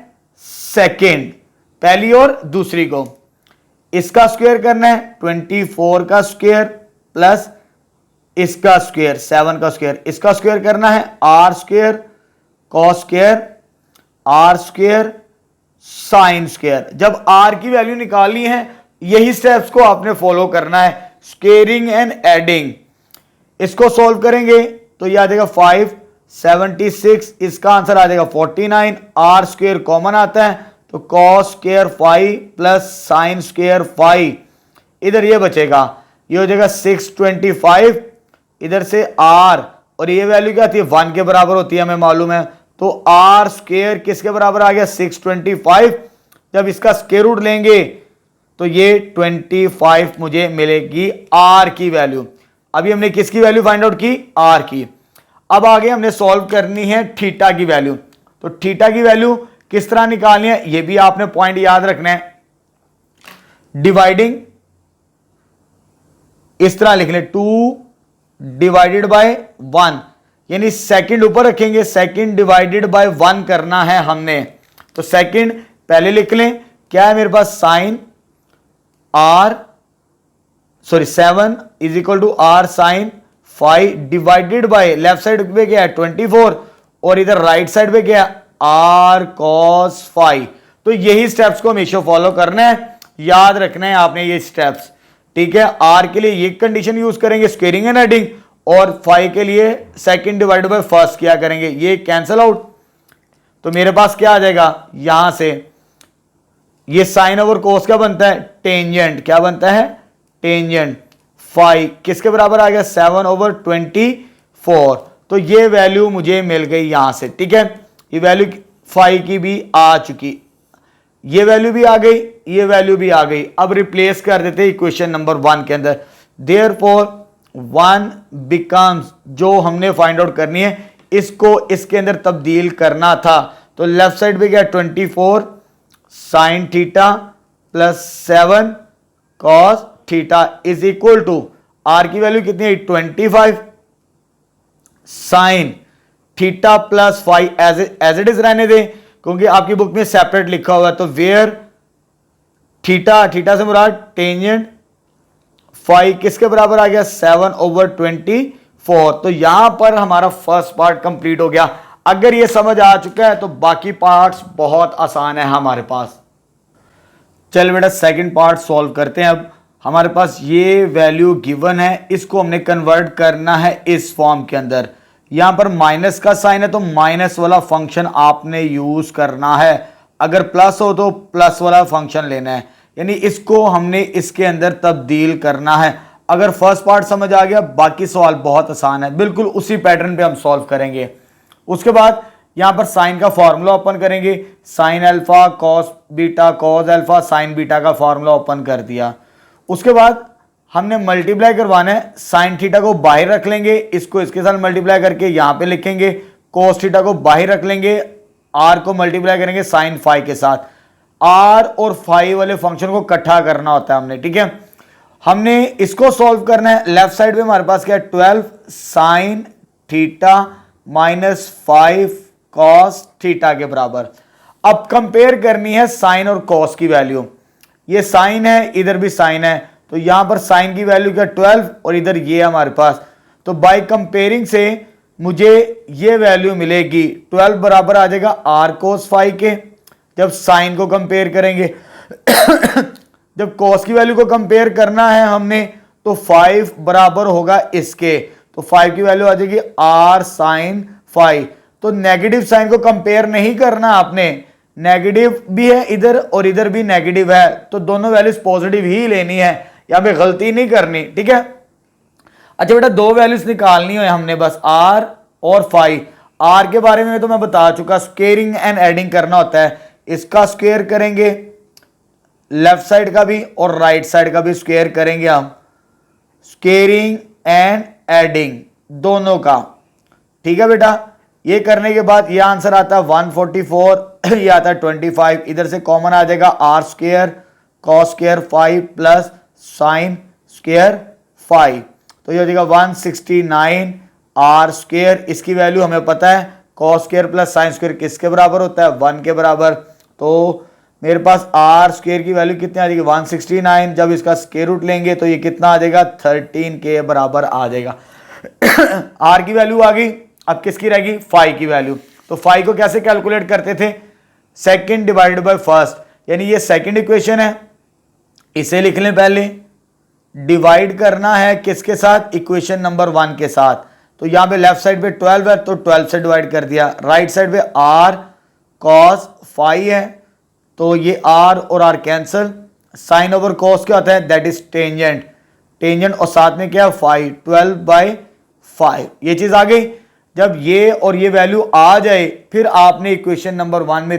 सेकेंड, पहली और दूसरी को। इसका स्क्वायर करना है 24 का स्क्वायर प्लस इसका स्क्वायर 7 का स्क्वायर, इसका स्क्वायर करना है R square cos square R square sine square. जब आर की वैल्यू निकालनी है, यही स्टेप्स को आपने फॉलो करना है, स्केयरिंग एंड एडिंग। इसको सॉल्व करेंगे तो यह आ जाएगा 576, इसका आंसर आ जाएगा 49। आर स्क्वायर कॉमन आता है तो cos square phi plus sine square phi, इधर ये बचेगा, ये हो जाएगा 625। इधर से आर और ये वैल्यू क्या आती है? 1 के बराबर होती है, हमें मालूम है। तो आर स्क्वायर किसके बराबर आ गया? 625। जब इसका स्क्वायर रूट लेंगे तो ये 25 मुझे मिलेगी आर की वैल्यू। अभी हमने किसकी वैल्यू फाइंड आउट की? आर की। अब आगे हमने सॉल्व करनी है थीटा की वैल्यू। तो थीटा की वैल्यू किस तरह निकालनी है, ये भी आपने पॉइंट याद रखना है। डिवाइडिंग इस तरह लिख लें, 2 डिवाइडेड बाय 1, यानी सेकंड ऊपर रखेंगे, सेकंड डिवाइडेड बाय 1 करना है हमने। तो सेकंड पहले लिख लें, क्या है मेरे पास? Sine R 7 is equal to R sine 5 divided by left side पे क्या है? 24 और इधर राइट साइड पे क्या है? R cos 5। तो यही स्टेप्स को हमेशा फॉलो करना है, याद रखना है आपने ये स्टेप्स, ठीक है। आर के लिए ये कंडीशन यूज करेंगे स्क्वेयरिंग एंड एडिंग, और 5 के लिए सेकंड डिवाइडेड बाय फर्स्ट किया करेंगे, ये कैंसिल आउट। तो मेरे पास क्या आ जाएगा? यहां से ये साइन ओवर कोस क्या बनता है? टेंजेंट। क्या बनता है? टेंजेंट। 5 किसके बराबर आ गया? 7/24। तो ये वैल्यू मुझे मिल गई यहां से, ठीक है। ये वैल्यू 5 की भी आ चुकी, ये वैल्यू भी आ गई, ये वैल्यू भी आ गई। अब रिप्लेस कर देते हैं इक्वेशन नंबर 1 के अंदर। देयरफॉर 1 बिकम्स, जो हमने फाइंड आउट करनी है इसको इसके अंदर तब्दील करना था, तो लेफ्ट साइड पे क्या 24 sine theta plus 7 cos theta is equal to R की वैल्यू कितनी है 25 sine theta plus 5 as it is रहने दें क्योंकि आपकी बुक में सेपरेट लिखा हुआ है। तो वेयर थीटा से मुराद टेंजेंट 5 किसके बराबर आ गया 7/24। तो यहां पर हमारा फर्स्ट पार्ट कंप्लीट हो गया। अगर ये समझ आ चुका है तो बाकी पार्ट्स बहुत आसान है हमारे पास। चल बेटा सेकंड पार्ट सॉल्व करते हैं। अब हमारे पास ये वैल्यू गिवन है, इसको हमने कन्वर्ट करना है इस फॉर्म के अंदर। यहां पर माइनस का साइन है तो माइनस वाला फंक्शन आपने यूज करना है, अगर प्लस हो तो प्लस वाला फंक्शन लेना है, यानी इसको हमने इसके अंदर तब्दील करना है। अगर फर्स्ट पार्ट समझ आ गया बाकी सवाल बहुत आसान है, बिल्कुल उसी पैटर्न पे हम सॉल्व करेंगे। उसके बाद यहां पर साइन का फॉर्मूला ओपन करेंगे, sine alpha cos beta cos alpha sine beta का फॉर्मूला ओपन कर दिया। उसके बाद हमने मल्टीप्लाई करवाना है, साइन थीटा को बाहर रख लेंगे, इसको इसके साथ मल्टीप्लाई करके यहां पे लिखेंगे, कोस थीटा को बाहर रख लेंगे, आर को मल्टीप्लाई करेंगे साइन फाई के साथ। आर और फाई वाले फंक्शन को इकट्ठा करना होता है हमने, ठीक है। हमने इसको सॉल्व करना है। लेफ्ट साइड पे हमारे पास क्या है 12 sine theta minus 5 cos theta के बराबर। अब कंपेयर करनी है साइन और कॉस की वैल्यू। ये साइन है, इधर भी साइन है, तो यहां पर साइन की वैल्यू क्या 12 और इधर ये हमारे पास। तो बाय कंपेयरिंग से मुझे ये वैल्यू मिलेगी 12 बराबर आ जाएगा आर कोस फाई के, जब साइन को कंपेयर करेंगे। जब कॉस की वैल्यू को कंपेयर करना है हमने तो 5 बराबर होगा इसके, तो 5 की वैल्यू आ जाएगी आर साइन फाई। तो नेगेटिव साइन को कंपेयर नहीं करना आपने, नेगेटिव भी है इधर और इधर भी नेगेटिव है, तो दोनों वैल्यूज पॉजिटिव ही लेनी है, यहां पे गलती नहीं करनी, ठीक है। अच्छा बेटा दो वैल्यूज निकालनी है हमने बस, आर और फाई। आर के बारे में तो मैं बता चुका, स्क्वेयरिंग एंड एडिंग करना होता है, इसका स्क्वेयर करेंगे, लेफ्ट साइड का भी और राइट साइड का भी स्क्वेयर करेंगे हम, स्क्वेयरिंग एंड एडिंग दोनों का, ठीक है बेटा। ये करने के बाद ये आंसर आता है 144, ये आता है 25, इधर से कॉमन आ जाएगा R square cos square 5 plus sine square 5, तो ये हो जाएगा 169 आर स्क्वेयर। इसकी वैल्यू हमें पता है cos square plus sine square किसके बराबर होता है 1 के बराबर, तो मेरे पास आर स्क्वेयर की वैल्यू कितनी आ जाएगी 169, जब इसका स्क्वायर रूट लेंगे तो ये कितना आ जाएगा 13 के बराबर आ जाएगा। आर की वैल्यू आ गई, अब किसकी रहेगी फाई की वैल्यू। तो फाई को कैसे कैलकुलेट करते थे, सेकंड डिवाइडेड बाय फर्स्ट, यानी ये सेकंड इक्वेशन है, इसे लिख लें पहले, डिवाइड करना है किसके साथ इक्वेशन नंबर 1 के साथ। तो यहां पे लेफ्ट साइड पे 12 है तो 12 से डिवाइड कर दिया, राइट साइड पे आर कॉस फाई है तो ये आर और R cancel, sine over cos क्या होता है दैट इज टेंजेंट, टेंजेंट और साथ में क्या फाई 12/5, ये चीज आ गई। जब ये और ये वैल्यू आ जाए फिर आपने इक्वेशन नंबर 1 में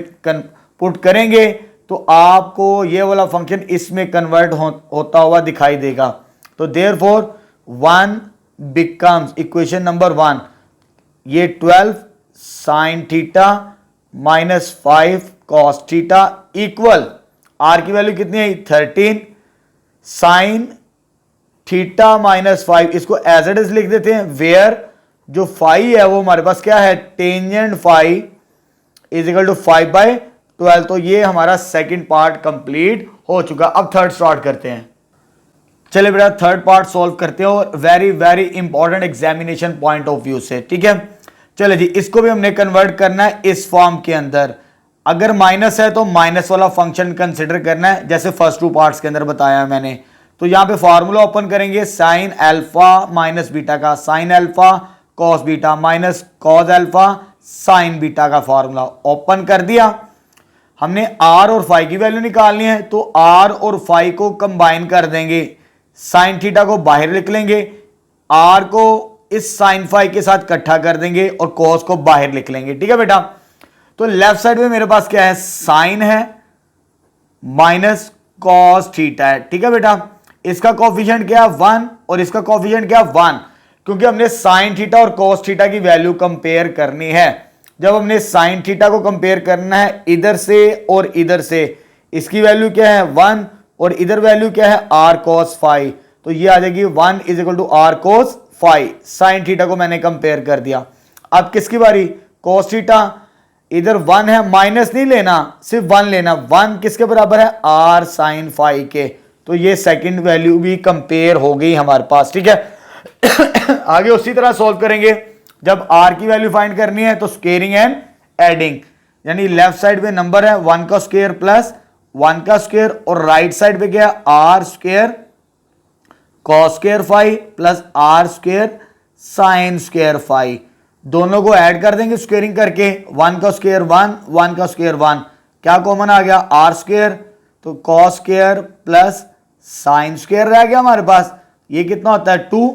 पुट करेंगे तो आपको ये वाला फंक्शन इसमें कन्वर्ट होता हुआ दिखाई देगा। तो देयरफॉर 1 बिकम्स इक्वेशन नंबर 1, ये 12 sine theta minus 5 cos theta equal, R की वैल्यू कितनी है 13 साइन थीटा माइनस 5, इसको एज इट इज लिख देते हैं, वेयर जो फाई है वो हमारे पास क्या है tangent phi is equal to 5/12। तो ये हमारा सेकंड पार्ट कंप्लीट हो चुका। अब थर्ड स्टार्ट करते हैं। चलिए बेटा थर्ड पार्ट सॉल्व करते हैं और very very important examination point of view से, ठीक है। चलिए जी इसको भी हमने कन्वर्ट करना है इस फॉर्म के अंदर। अगर माइनस है तो माइनस वाला फंक्शन कंसिडर करना है, जैसे फर्स्ट 2 पार्ट्स के अंदर बताया मैंने। तो यहां पे फॉर्मूला ओपन करेंगे, साइन अल्फा माइनस बीटा का, sine alpha cos beta minus cos alpha sine beta का फॉर्मूला ओपन कर दिया। हमने आर और फाई की वैल्यू निकालनी है तो आर और फाई को कंबाइन कर देंगे, साइन थीटा को बाहर लिख लेंगे, आर को इस साइन फाई के साथ इकट्ठा कर देंगे और कॉस को बाहर लिख लेंगे, ठीक है बेटा। तो लेफ्ट साइड में मेरे पास क्या है साइन है माइनस कॉस थीटा है, ठीक है बेटा। इसका कोफिशिएंट क्या है 1 और इसका कोफिशिएंट क्या है 1, क्योंकि हमने साइन थीटा और कोस थीटा की वैल्यू कंपेयर करनी है। जब हमने साइन थीटा को कंपेयर करना है इधर से और इधर से, इसकी वैल्यू क्या है 1 और इधर वैल्यू क्या है r cos फाई, तो ये आ जाएगी 1 is equal to r cos phi. Sine theta को मैंने कंपेयर कर दिया। अब किसकी बारी, cos थीटा, इधर 1 है, माइनस नहीं लेना, सिर्फ 1 लेना, 1 किसके बराबर है r sin फाई के, तो ये सेकंड वैल्यू भी कंपेयर हो गई हमारे पास, ठीक है। आगे उसी तरह सॉल्व करेंगे। जब r की वैल्यू फाइंड करनी है तो स्क्वेयरिंग एंड एडिंग, यानी लेफ्ट साइड पे नंबर है 1 का स्क्वायर प्लस 1 का स्क्वायर और राइट साइड पे क्या है r square cos square phi plus r square sin square phi, दोनों को ऐड कर देंगे स्क्वेयरिंग करके, 1 का स्क्वायर 1, 1 का स्क्वायर 1, क्या कॉमन आ गया r स्क्वायर, तो cos square plus sin square रह गया हमारे पास, ये कितना होता है 2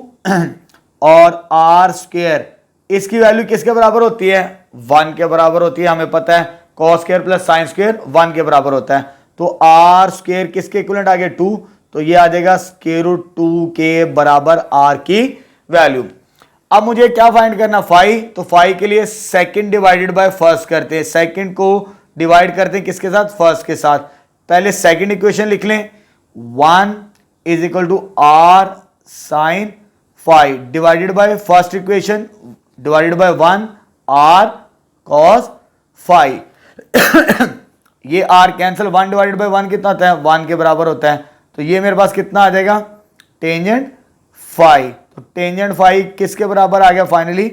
और r स्क्वायर, इसकी वैल्यू किसके बराबर होती है 1 के बराबर होती है, हमें पता है cos square plus sin square 1 के बराबर होता है, तो r स्क्वायर किसके इक्विवेलेंट आ गया 2, तो ये आ जाएगा स्क्वायर रूट 2 के बराबर r की वैल्यू। अब मुझे क्या फाइंड करना फाई, तो फाई के लिए सेकंड डिवाइडेड बाय फर्स्ट करते हैं, सेकंड को डिवाइड करते हैं किसके साथ, फर्स्ट के साथ। पहले सेकंड इक्वेशन लिख लें, 1 is equal to r sin phi divided by first equation divided by 1 r cos phi. ये r कैंसिल, 1 डिवाइडेड बाय 1 कितना होता है 1 के बराबर होता है, तो ये मेरे पास कितना आ जाएगा टेंजेंट फाई, तो टेंजेंट फाई किसके बराबर आ गया फाइनली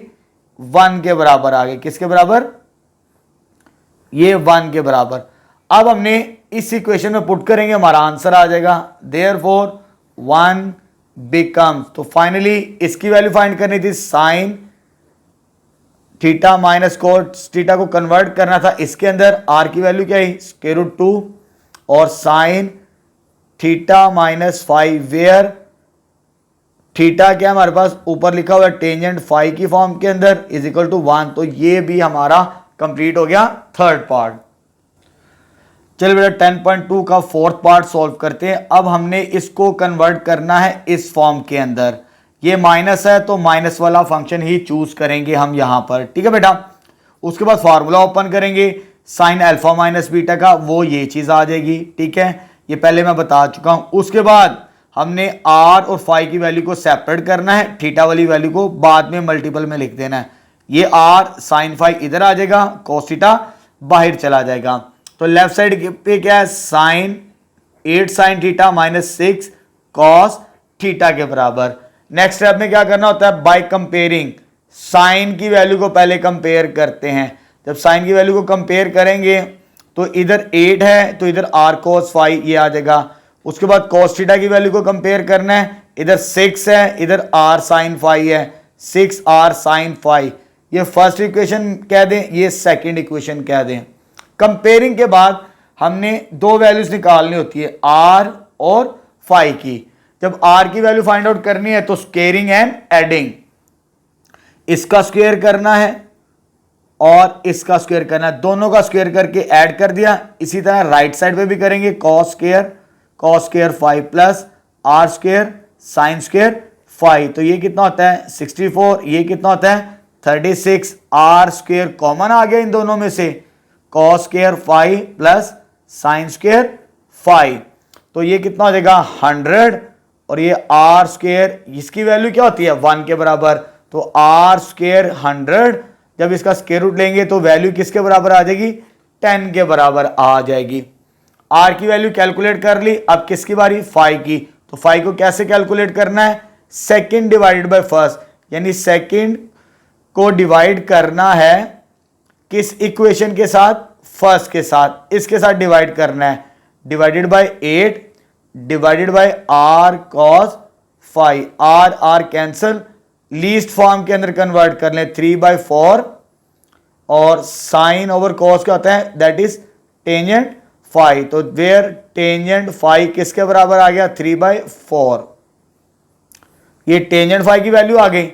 1 के बराबर आ गया, किसके बराबर, ये 1 के बराबर। अब हमने इस इक्वेशन में पुट करेंगे, हमारा आंसर आ जाएगा देयरफॉर 1 बिकम्स, तो फाइनली इसकी वैल्यू फाइंड करनी थी sign theta minus cos theta को कन्वर्ट करना था इसके अंदर, r की वैल्यू क्या है स्क्वायर रूट 2 और sine theta minus phi, where theta क्या हमारे पास ऊपर लिखा हुआ है टेंजेंट फाई की फॉर्म के अंदर इज इक्वल टू 1, तो ये भी हमारा कंप्लीट हो गया थर्ड पार्ट। चलिए बेटा 10.2 का फोर्थ पार्ट सॉल्व करते हैं। अब हमने इसको कन्वर्ट करना है इस फॉर्म के अंदर, ये माइनस है तो माइनस वाला फंक्शन ही चूज करेंगे हम यहां पर, ठीक है बेटा। उसके बाद फार्मूला ओपन करेंगे साइन अल्फा माइनस बीटा का, वो ये चीज आ जाएगी, ठीक है, ये पहले मैं बता चुका हूं। उसके बाद हमने r और फाई की वैल्यू को सेपरेट करना है, थीटा वाली वैल्यू को बाद में मल्टीपल में लिख देना है, ये r साइन फाई इधर आ जाएगा, cos थीटा बाहर चला जाएगा, तो लेफ्ट साइड पे क्या है sine 8 sine theta minus 6 cos theta के बराबर। नेक्स्ट स्टेप में क्या करना होता है, बाय कंपेयरिंग, साइन की वैल्यू को पहले कंपेयर करते हैं। जब साइन की वैल्यू को कंपेयर करेंगे तो इधर 8 है तो इधर r cos फाई ये आ जाएगा। उसके बाद cos थीटा की वैल्यू को कंपेयर करना है, इधर 6 है इधर r sin फाई है, 6r sin फाई, ये फर्स्ट इक्वेशन कह दें, ये सेकंड इक्वेशन कह दें। कंपेयरिंग के बाद हमने दो वैल्यूज निकालनी होती है r और फाई की। जब r की वैल्यू फाइंड आउट करनी है तो स्क्वेयरिंग एंड एडिंग, इसका स्क्वायर करना है और इसका स्क्वायर करना है, दोनों का स्क्वायर करके ऐड कर दिया। इसी तरह राइट साइड पे भी करेंगे cos square phi plus r square sine square phi, तो ये कितना होता है 64, ये कितना होता है 36, r स्क्वायर कॉमन आ गया इन दोनों में से, cos square phi plus sine square phi, तो ये कितना हो जाएगा 100 और ये r स्क्वायर, इसकी वैल्यू क्या होती है 1 के बराबर, तो r स्क्वायर 100, जब इसका स्क्वायर रूट लेंगे तो वैल्यू किसके बराबर आ जाएगी 10 के बराबर आ जाएगी। r की वैल्यू कैलकुलेट कर ली, अब किसकी बारी फाई की, तो फाई को कैसे कैलकुलेट करना है, सेकंड डिवाइडेड बाय फर्स्ट, यानी सेकंड को डिवाइड करना है किस इक्वेशन के साथ, फर्स्ट के साथ, इसके साथ डिवाइड करना है, divided by 8 divided by r cos phi, r cancel, least form के अंदर कन्वर्ट कर लें 3/4 और साइन ओवर कॉस क्या होता है दैट इज टेंजेंट फाई, तो वेयर टेंजेंट फाई किसके बराबर आ गया 3/4, ये टेंजेंट फाई की वैल्यू आ गई,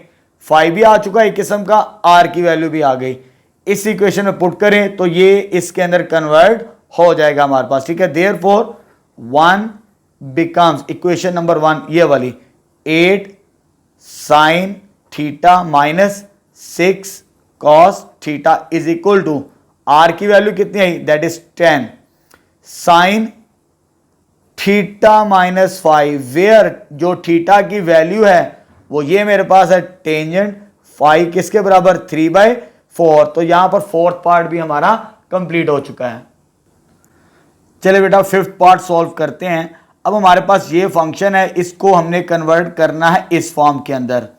फाई भी आ चुका है एक किस्म का, r की वैल्यू भी आ गई। इस इक्वेशन में पुट करें तो ये इसके अंदर कन्वर्ट हो जाएगा हमारे पास, ठीक है। देयरफॉर 1 बिकम्स, इक्वेशन नंबर 1 ये वाली, 8 sine theta minus 6 cos theta is equal to, R की वैल्यू कितनी आई, that is 10 sine theta minus 5, where जो थीटा की वैल्यू है वो ये मेरे पास है टेंजेंट फाइव किसके बराबर, 3/4। तो यहां पर फोर्थ पार्ट भी हमारा कंप्लीट हो चुका है। चलिए बेटा फिफ्थ पार्ट सॉल्व करते हैं। अब हमारे पास ये फंक्शन है, इसको हमने कन्वर्ट करना है इस फॉर्म के अंदर।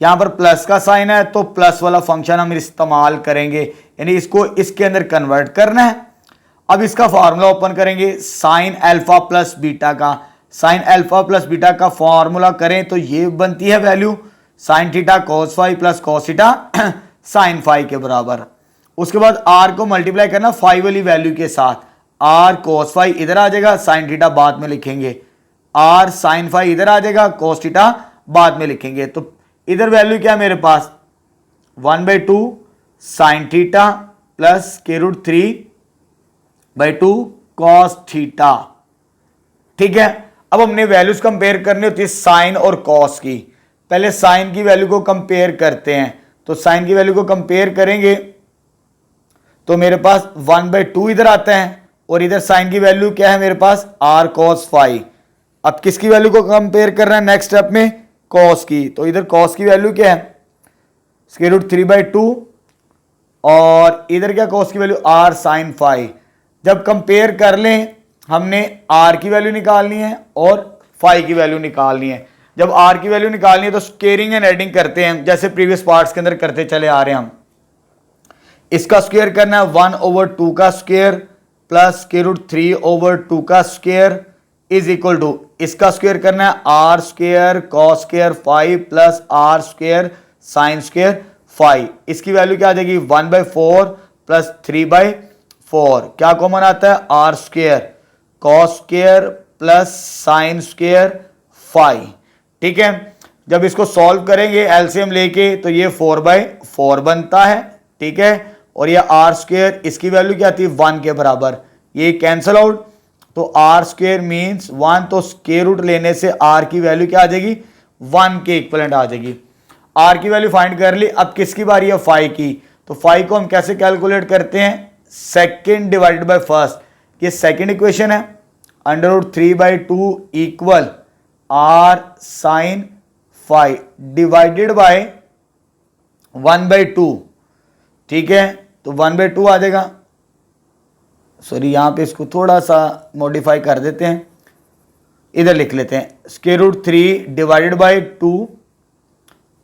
यहां पर प्लस का साइन है तो प्लस वाला फंक्शन हम इस्तेमाल करेंगे, यानी इसको इसके अंदर कन्वर्ट करना है। अब इसका फॉर्मूला ओपन करेंगे, साइन अल्फा प्लस बीटा का, साइन अल्फा प्लस बीटा का फॉर्मूला करें तो ये बनती है value sine theta cos phi plus cos theta sine phi के बराबर। उसके बाद आर को मल्टीप्लाई करना फाई वाली वैल्यू के साथ, आर कॉस फाई इधर आ जाएगा, साइन थीटा बाद में लिखेंगे, आर साइन फाई इधर आ जाएगा, कॉस थीटा बाद में लिखेंगे। तो इधर वैल्यू क्या है मेरे पास, 1/2 sine theta plus √3/2 cos theta. ठीक है, अब हमने वैल्यूज कंपेयर करनी होती है साइन और कॉस की। पहले साइन की वैल्यू को कंपेयर करते हैं, तो साइन की वैल्यू को कंपेयर करेंगे तो मेरे पास 1/2 इधर आता है और इधर साइन की वैल्यू क्या है मेरे पास, आर कॉस फाई। अब किसकी वैल्यू को कंपेयर कर रहे हैं नेक्स्ट स्टेप में, कॉस की। तो इधर कॉस की वैल्यू क्या है, √3/2 और इधर क्या कॉस की वैल्यू, आर साइन फाई। जब कंपेयर कर लें हमने आर की वैल्यू निकालनी है और फाई की वैल्यू निकालनी है। जब आर की वैल्यू निकालनी है तो स्क्वेयरिंग एंड एडिंग करते हैं, जैसे प्रीवियस पार्ट्स के अंदर करते चले आ रहे हैं हम। इसका स्क्वायर करना है 1/2 का स्क्वायर प्लस √3/2 का स्क्वायर इज इक्वल टू, इसका स्क्वायर करना है R square cos square phi plus R square sine square phi. इसकी वैल्यू क्या आ जाएगी, 1/4 प्लस 3/4, क्या कॉमन आता है, R square cos square plus sine square phi. ठीक है, जब इसको सॉल्व करेंगे एलसीएम लेके तो ये 4/4 बनता है। ठीक है, और ये आर स्क्वायर इसकी वैल्यू क्या आती है, 1 के बराबर, ये कैंसल आउट, तो आर स्क्वायर मीन्स 1, तो स्क्वायर रूट लेने से आर की वैल्यू क्या आ जाएगी, 1 के इक्विवेलेंट आ जाएगी। आर की वैल्यू फाइंड कर ली, अब किसकी बारी है, फाई की। तो फाई को हम कैसे कैलकुलेट करते हैं, सेकेंड डिवाइडेड बाय फर्स्ट, ये सेकेंड इक्वेशन है, √3/2 equal R sine phi divided by 1/2। ठीक है, तो 1/2 आ जाएगा। सॉरी, यहां पे इसको थोड़ा सा मॉडिफाई कर देते हैं, इधर लिख लेते हैं √3 divided by 2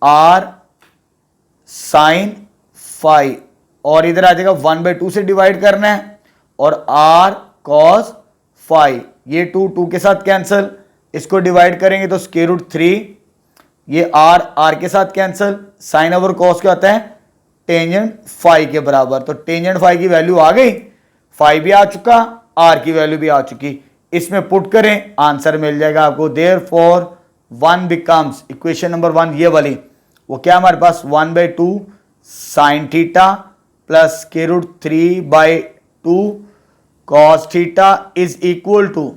R sine phi, और इधर आ जाएगा 1/2 से डिवाइड करना है और आर कॉस फाई, ये 2 के साथ कैंसल, इसको डिवाइड करेंगे तो √3, ये आर के साथ कैंसल, साइन ओवर कॉस क्या होता है, टेंजेंट फाई के बराबर। तो टेंजेंट फाई की वैल्यू आ गई, फाई भी आ चुका, आर की वैल्यू भी आ चुकी, इसमें पुट करें आंसर मिल जाएगा आपको। देयरफॉर 1 बिकम्स, इक्वेशन नंबर 1 ये वाली, वो क्या हमारे पास 1/2 sine theta plus √3/2 cos theta is equal to,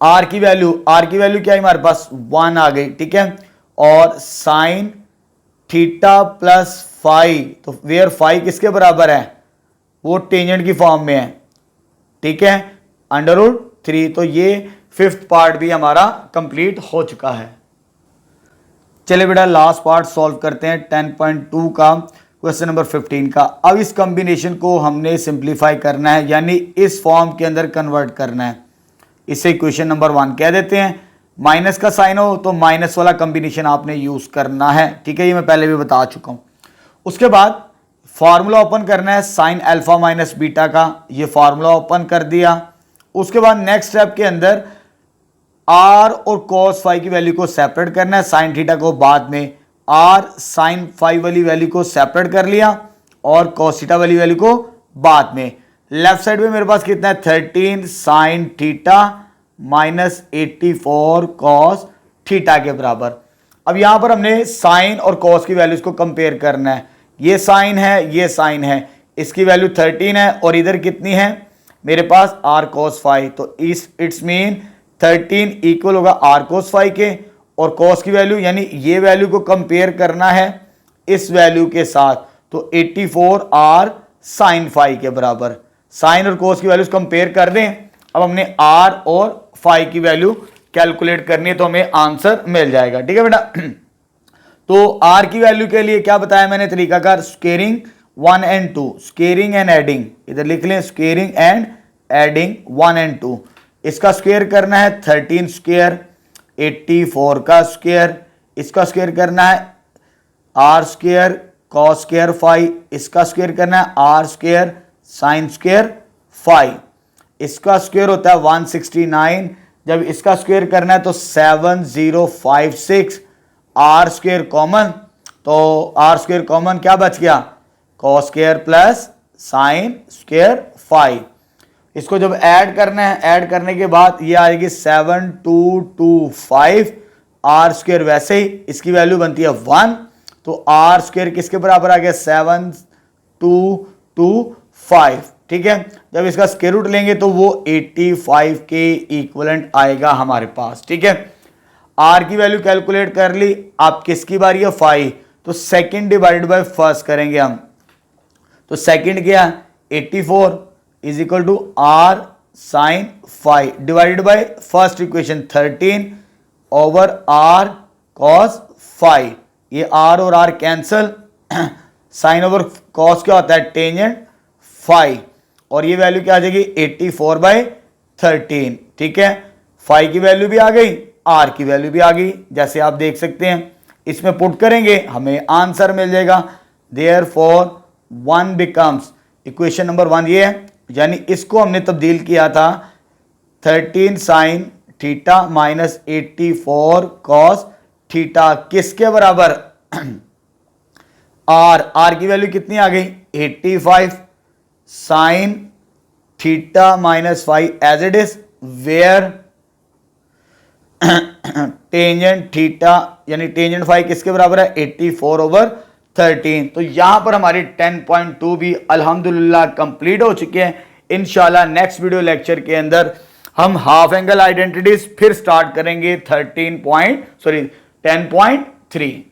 R की वैल्यू क्या है हमारे पास, 1 आ गई। ठीक है, और साइन थीटा प्लस फाई, तो वेयर फाई किसके बराबर है, वो टेंजेंट की फॉर्म में है। ठीक है, √3। तो ये फिफ्थ पार्ट भी हमारा कंप्लीट हो चुका है। चलिए बेटा लास्ट पार्ट सॉल्व करते हैं 10.2 का, क्वेश्चन नंबर 15 का। अब इस कॉम्बिनेशन को हमने सिंप्लीफाई करना है, यानी इस फॉर्म के अंदर कन्वर्ट करना है। इसे इक्वेशन नंबर 1 कह देते हैं। माइनस का साइन हो तो माइनस वाला कॉम्बिनेशन आपने यूज करना है। ठीक है, ये मैं पहले भी बता चुका हूं। उसके बाद फार्मूला ओपन करना है साइन अल्फा माइनस बीटा का, ये फार्मूला ओपन कर दिया। उसके बाद नेक्स्ट स्टेप के अंदर आर और कॉस फाई की वैल्यू को सेपरेट करना है, साइन थीटा को बाद में, आर साइन फाई वाली वैल्यू को सेपरेट कर लिया और कॉस थीटा वाली वैल्यू को बाद में। लेफ्ट साइड में मेरे पास कितना है, 13 sine theta minus 84 cos theta के बराबर। अब यहां पर हमने साइन और कॉस की वैल्यूज को कंपेयर करना है। ये साइन है, ये साइन है, इसकी वैल्यू 13 है और इधर कितनी है मेरे पास, आर कॉस फाई, तो इट्स मीन 13 इक्वल होगा आर कोस फाई के, और कॉस की वैल्यू यानी ये वैल्यू को कंपेयर करना है इस वैल्यू के साथ, तो 84 आर साइन फाई के बराबर। साइन और कोस की वैल्यूज कंपेयर कर दें। अब हमने आर और फाई की वैल्यू कैलकुलेट करनी है, तो हमें आंसर मिल जाएगा। ठीक है बेटा। तो आर की वैल्यू के लिए क्या बताया मैंने तरीकाकार, squaring 1 and 2, squaring and adding, इधर लिख लें स्क्वेयरिंग एंड एडिंग 1 and 2। इसका स्क्वेयर करना है 13 स्क्वेयर, 84 का स्क्वेयर, इसका स्क्वेयर करना है R square cos square phi, इसका स्क्वेयर करना है R square sine square phi, इसका स्क्वेयर होता है 169, जब इसका स्क्वेयर करना है तो 7056, आर स्क्वेयर कॉमन, तो आर स्क्वेयर कॉमन क्या बच गया, cos square plus sine square phi. इसको जब ऐड करना है, ऐड करने के बाद ये आएगी 7225, आर स्क्वेयर वैसे ही इसकी वैल्यू बनती है 1, तो आर स्क्वेयर किसके बराबर आ गया 7225। ठीक है, जब इसका स्क्वायर रूट लेंगे तो वो 85 के इक्विवेलेंट आएगा हमारे पास। ठीक है, आर की वैल्यू कैलकुलेट कर ली। आप किसकी बारी है, फाई, तो सेकंड डिवाइडेड बाय फर्स्ट करेंगे हम। तो सेकंड क्या, 84 is equal to R sine phi divided by first equation 13 over R cos phi. ये आर और R cancel, sine over cos क्या होता है, टेंजेंट फाई, और ये वैल्यू क्या आ जाएगी 84/13। ठीक है, फाई की वैल्यू भी आ गई, आर की वैल्यू भी आ गई, जैसे आप देख सकते हैं। इसमें पुट करेंगे हमें आंसर मिल जाएगा। देयरफॉर 1 बिकम्स, इक्वेशन नंबर 1 ये है, यानी इसको हमने तब्दील किया था 13 sine theta minus 84 cos theta किसके बराबर, आर की वैल्यू कितनी आ गई 85 sine theta minus five as it is, where tangent theta यानी टेंजेंट फाइव किसके बराबर है 84/13। तो यहां पर हमारी 10.2 भी अल्हम्दुलिल्लाह कंप्लीट हो चुके हैं। इंशाल्लाह नेक्स्ट वीडियो लेक्चर के अंदर हम हाफ एंगल आइडेंटिटीज फिर स्टार्ट करेंगे 10.3।